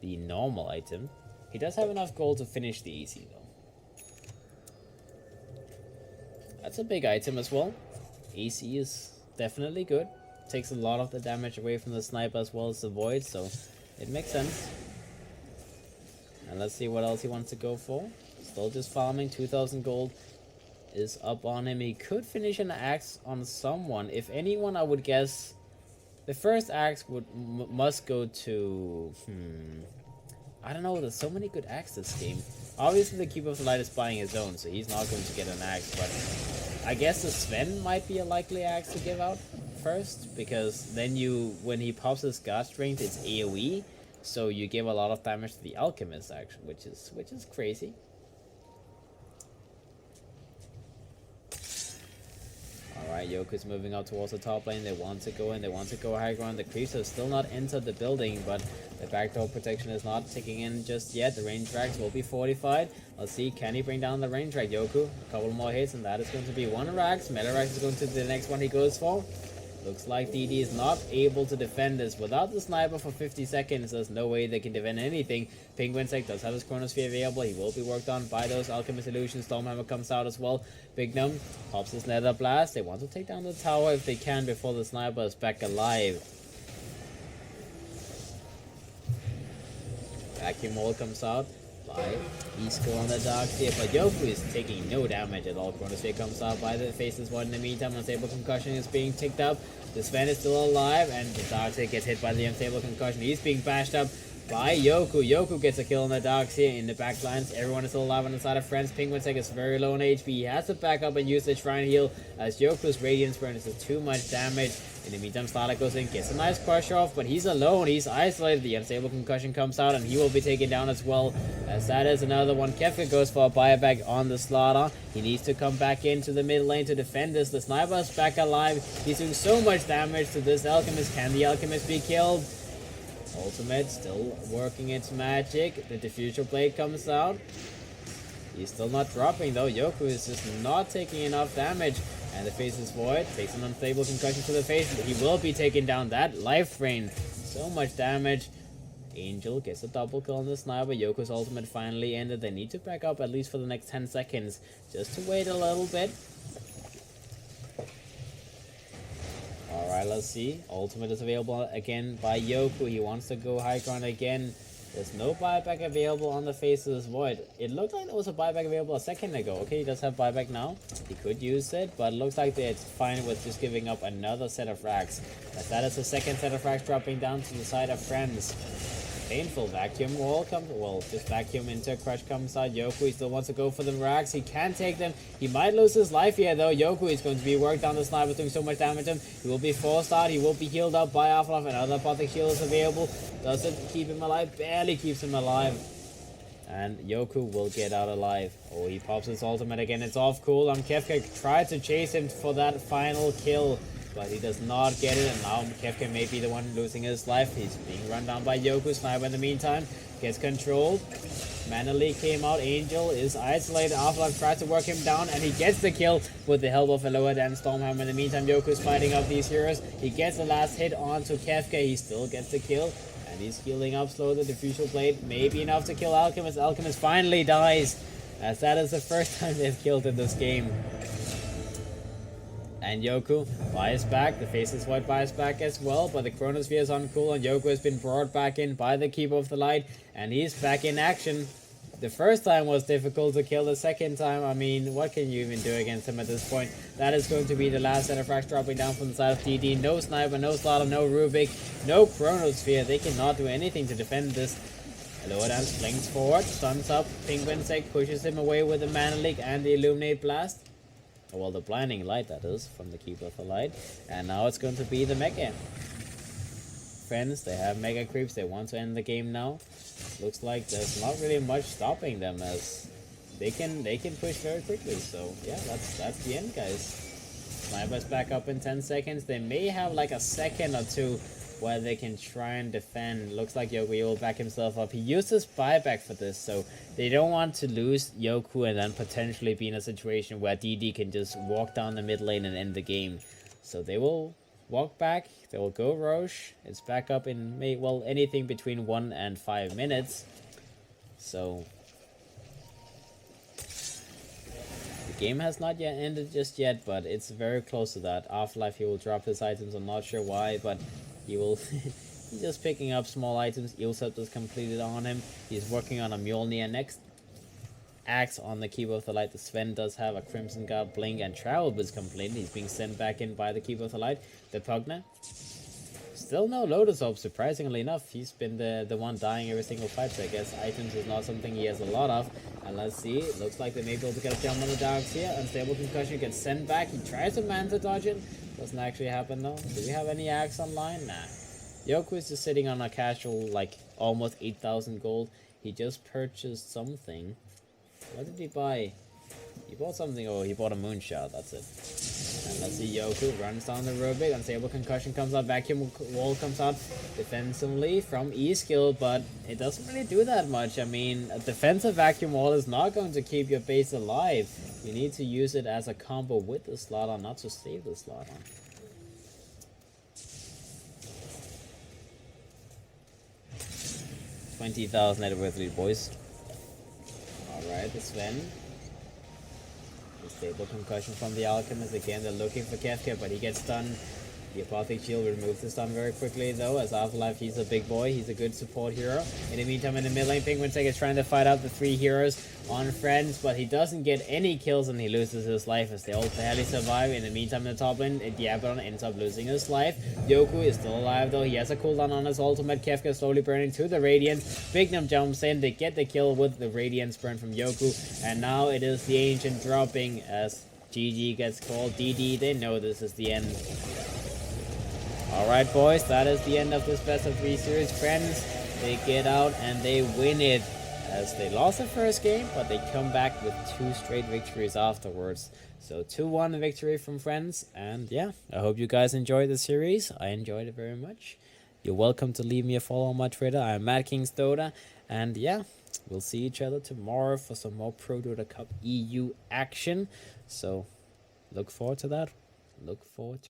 the normal item. He does have enough gold to finish the AC though. That's a big item as well. AC is definitely good. Takes a lot of the damage away from the Sniper as well as the Void, so it makes sense. And let's see what else he wants to go for. Still just farming. 2,000 gold is up on him. He could finish an axe on someone. If anyone, I would guess the first axe must go to I don't know, there's so many good axes this game. Obviously the Keeper of the Light is buying his own, so he's not going to get an axe, but I guess the Sven might be a likely axe to give out first, because then when he pops his God Strength, it's AoE, So you give a lot of damage to the Alchemist, actually, which is crazy. Alright, Yoku's moving up towards the top lane. They want to go in. They want to go high ground. The creeps have still not entered the building, but the backdoor protection is not ticking in just yet. The range drags will be fortified. Let's see, can he bring down the range drag? Yoku, a couple more hits, and that is going to be one Rax. Meta Rax is going to the next one he goes for. Looks like DD is not able to defend this. Without the sniper for 50 seconds, there's no way they can defend anything. Penguinsec does have his Chronosphere available. He will be worked on by those Alchemist Illusions. Stormhammer comes out as well. Big Gnome pops his Nether Blast. They want to take down the tower if they can before the sniper is back alive. Vacuum Wall comes out. He's still on the dark here, but Yoku is taking no damage at all. Chronosphere comes out by the faces one in the meantime. Unstable Concussion is being ticked up. The Sven is still alive, and the Darkseer gets hit by the Unstable Concussion. He's being bashed up by Yoku. Yoku gets a kill on the Darkseer in the backlines. Everyone is still alive on the side of friends. Penguinsec is very low on HP. He has to back up and use the Shrine Heal as Yoku's Radiance Burn is too much damage. In the meantime, Starlight goes in, gets a nice crush off, but he's alone, he's isolated. The Unstable Concussion comes out, and he will be taken down as well. As that is another one. Kefka goes for a buyback on the Slaughter. He needs to come back into the mid lane to defend this. The Sniper is back alive. He's doing so much damage to this Alchemist. Can the Alchemist be killed? Ultimate still working its magic. The Diffuser Blade comes out. He's still not dropping though. Yoku is just not taking enough damage. And the face is void. Takes an Unstable Concussion to the face. But he will be taking down that life drain. So much damage. Angel gets a double kill on the sniper. Yoko's ultimate finally ended. They need to back up at least for the next 10 seconds. Just to wait a little bit. Alright, let's see. Ultimate is available again by Yoku. He wants to go high ground again. There's no buyback available on the Faceless Void. It looked like there was a buyback available a second ago. Okay, he does have buyback now. He could use it, but it looks like it's fine with just giving up another set of racks. As that is the second set of racks dropping down to the side of friends. Painful Vacuum Wall comes, well, just Vacuum into Crush comes out. Yoku, he still wants to go for the racks. He can take them. He might lose his life here though. Yoku is going to be worked on the sniper, doing so much damage to him. He will be forced out. He will be healed up by Afterlife. Another Apothic Shield is available. Doesn't keep him alive. Barely keeps him alive. And Yoku will get out alive. Oh, he pops his ultimate again. It's off cooldown. Kefka tried to chase him for that final kill, but he does not get it, and now Kefka may be the one losing his life. He's being run down by Yoku. Sniper in the meantime gets controlled. Mana Leak came out. Angel is isolated. Afterlife tries to work him down, and he gets the kill with the help of a lower than Stormhammer. In the meantime, Yoku is fighting up these heroes. He gets the last hit onto Kefka. He still gets the kill, and he's healing up slow. The Diffuser Blade may be enough to kill Alchemist. Alchemist finally dies, as that is the first time they've killed in this game. And Yoku buys back. The Faceless Void buys back as well, but the Chronosphere is uncool, and Yoku has been brought back in by the Keeper of the Light, and he's back in action. The first time was difficult to kill. The second time, I mean, what can you even do against him at this point? That is going to be the last set of racks dropping down from the side of DD. No Sniper, no Slaughter, no Rubik, no Chronosphere. They cannot do anything to defend this. Loadan flings forward, stuns up. Penguinsec pushes him away with the Mana Leak and the Illuminate Blast. Well, the Blinding Light, that is, from the Keeper of the Light. And now it's going to be the Mega. Friends, they have Mega Creeps. They want to end the game now. Looks like there's not really much stopping them, as they can push very quickly. So yeah, that's the end, guys. Sniper's back up in 10 seconds. They may have like a second or two where they can try and defend. Looks like Yoku will back himself up. He uses buyback for this, so they don't want to lose Yoku and then potentially be in a situation where DD can just walk down the mid lane and end the game. So they will walk back, they will go Roche. It's back up in, well, anything between 1 and 5 minutes. So the game has not yet ended just yet, but it's very close to that. Afterlife, he will drop his items. I'm not sure why, but he will. He's just picking up small items. Eelsept is completed on him. He's working on a Mjolnir next. Axe on the Keeper of the Light. The Sven does have a Crimson Guard Blink, and Travel is completed. He's being sent back in by the Keeper of the Light. The Pugna. Still no Lotus Orb, surprisingly enough. He's been the one dying every single fight, so I guess items is not something he has a lot of. And let's see, it looks like they may be able to get a jump on the Darks here. Unstable Concussion gets sent back. He tries to Manta dodge it. Doesn't actually happen though. Do we have any Axe online? Nah. Yoku is just sitting on a casual, like, almost 8,000 gold. He just purchased something. What did he buy? He bought something. Oh, he bought a moonshot. That's it. And let's see, Yoku runs down the Rubik. Unstable concussion comes out. Vacuum wall comes out defensively from E-skill, but it doesn't really do that much. I mean, a defensive vacuum wall is not going to keep your base alive. You need to use it as a combo with the slot on, not to save the slot on. $20,000 net worth lead, boys. Alright, it's Sven. Stable concussion from the Alchemist. Again, they're looking for Kefka, but he gets stunned. The Apothic Shield removes the stun very quickly, though, as Afterlife, he's a big boy. He's a good support hero. In the meantime, in the mid lane, Penguin Tech is trying to fight out the 3 heroes on Friends, but he doesn't get any kills and he loses his life as they all barely survive. In the meantime, in the top lane, Diabron ends up losing his life. Yoku is still alive, though. He has a cooldown on his ultimate. Kefka slowly burning to the Radiance. Bignum jumps in. They get the kill with the Radiance burn from Yoku. And now it is the Ancient dropping as GG gets called. DD, they know this is the end. Alright, boys, that is the end of this best of 3 series. Friends, they get out and they win it, as they lost the first game, but they come back with 2 straight victories afterwards. So 2-1 victory from Friends, and yeah, I hope you guys enjoyed the series. I enjoyed it very much. You're welcome to leave me a follow on my Twitter. I'm MadKingsDota, and yeah, we'll see each other tomorrow for some more ProDota Cup EU action. So look forward to that. Look forward to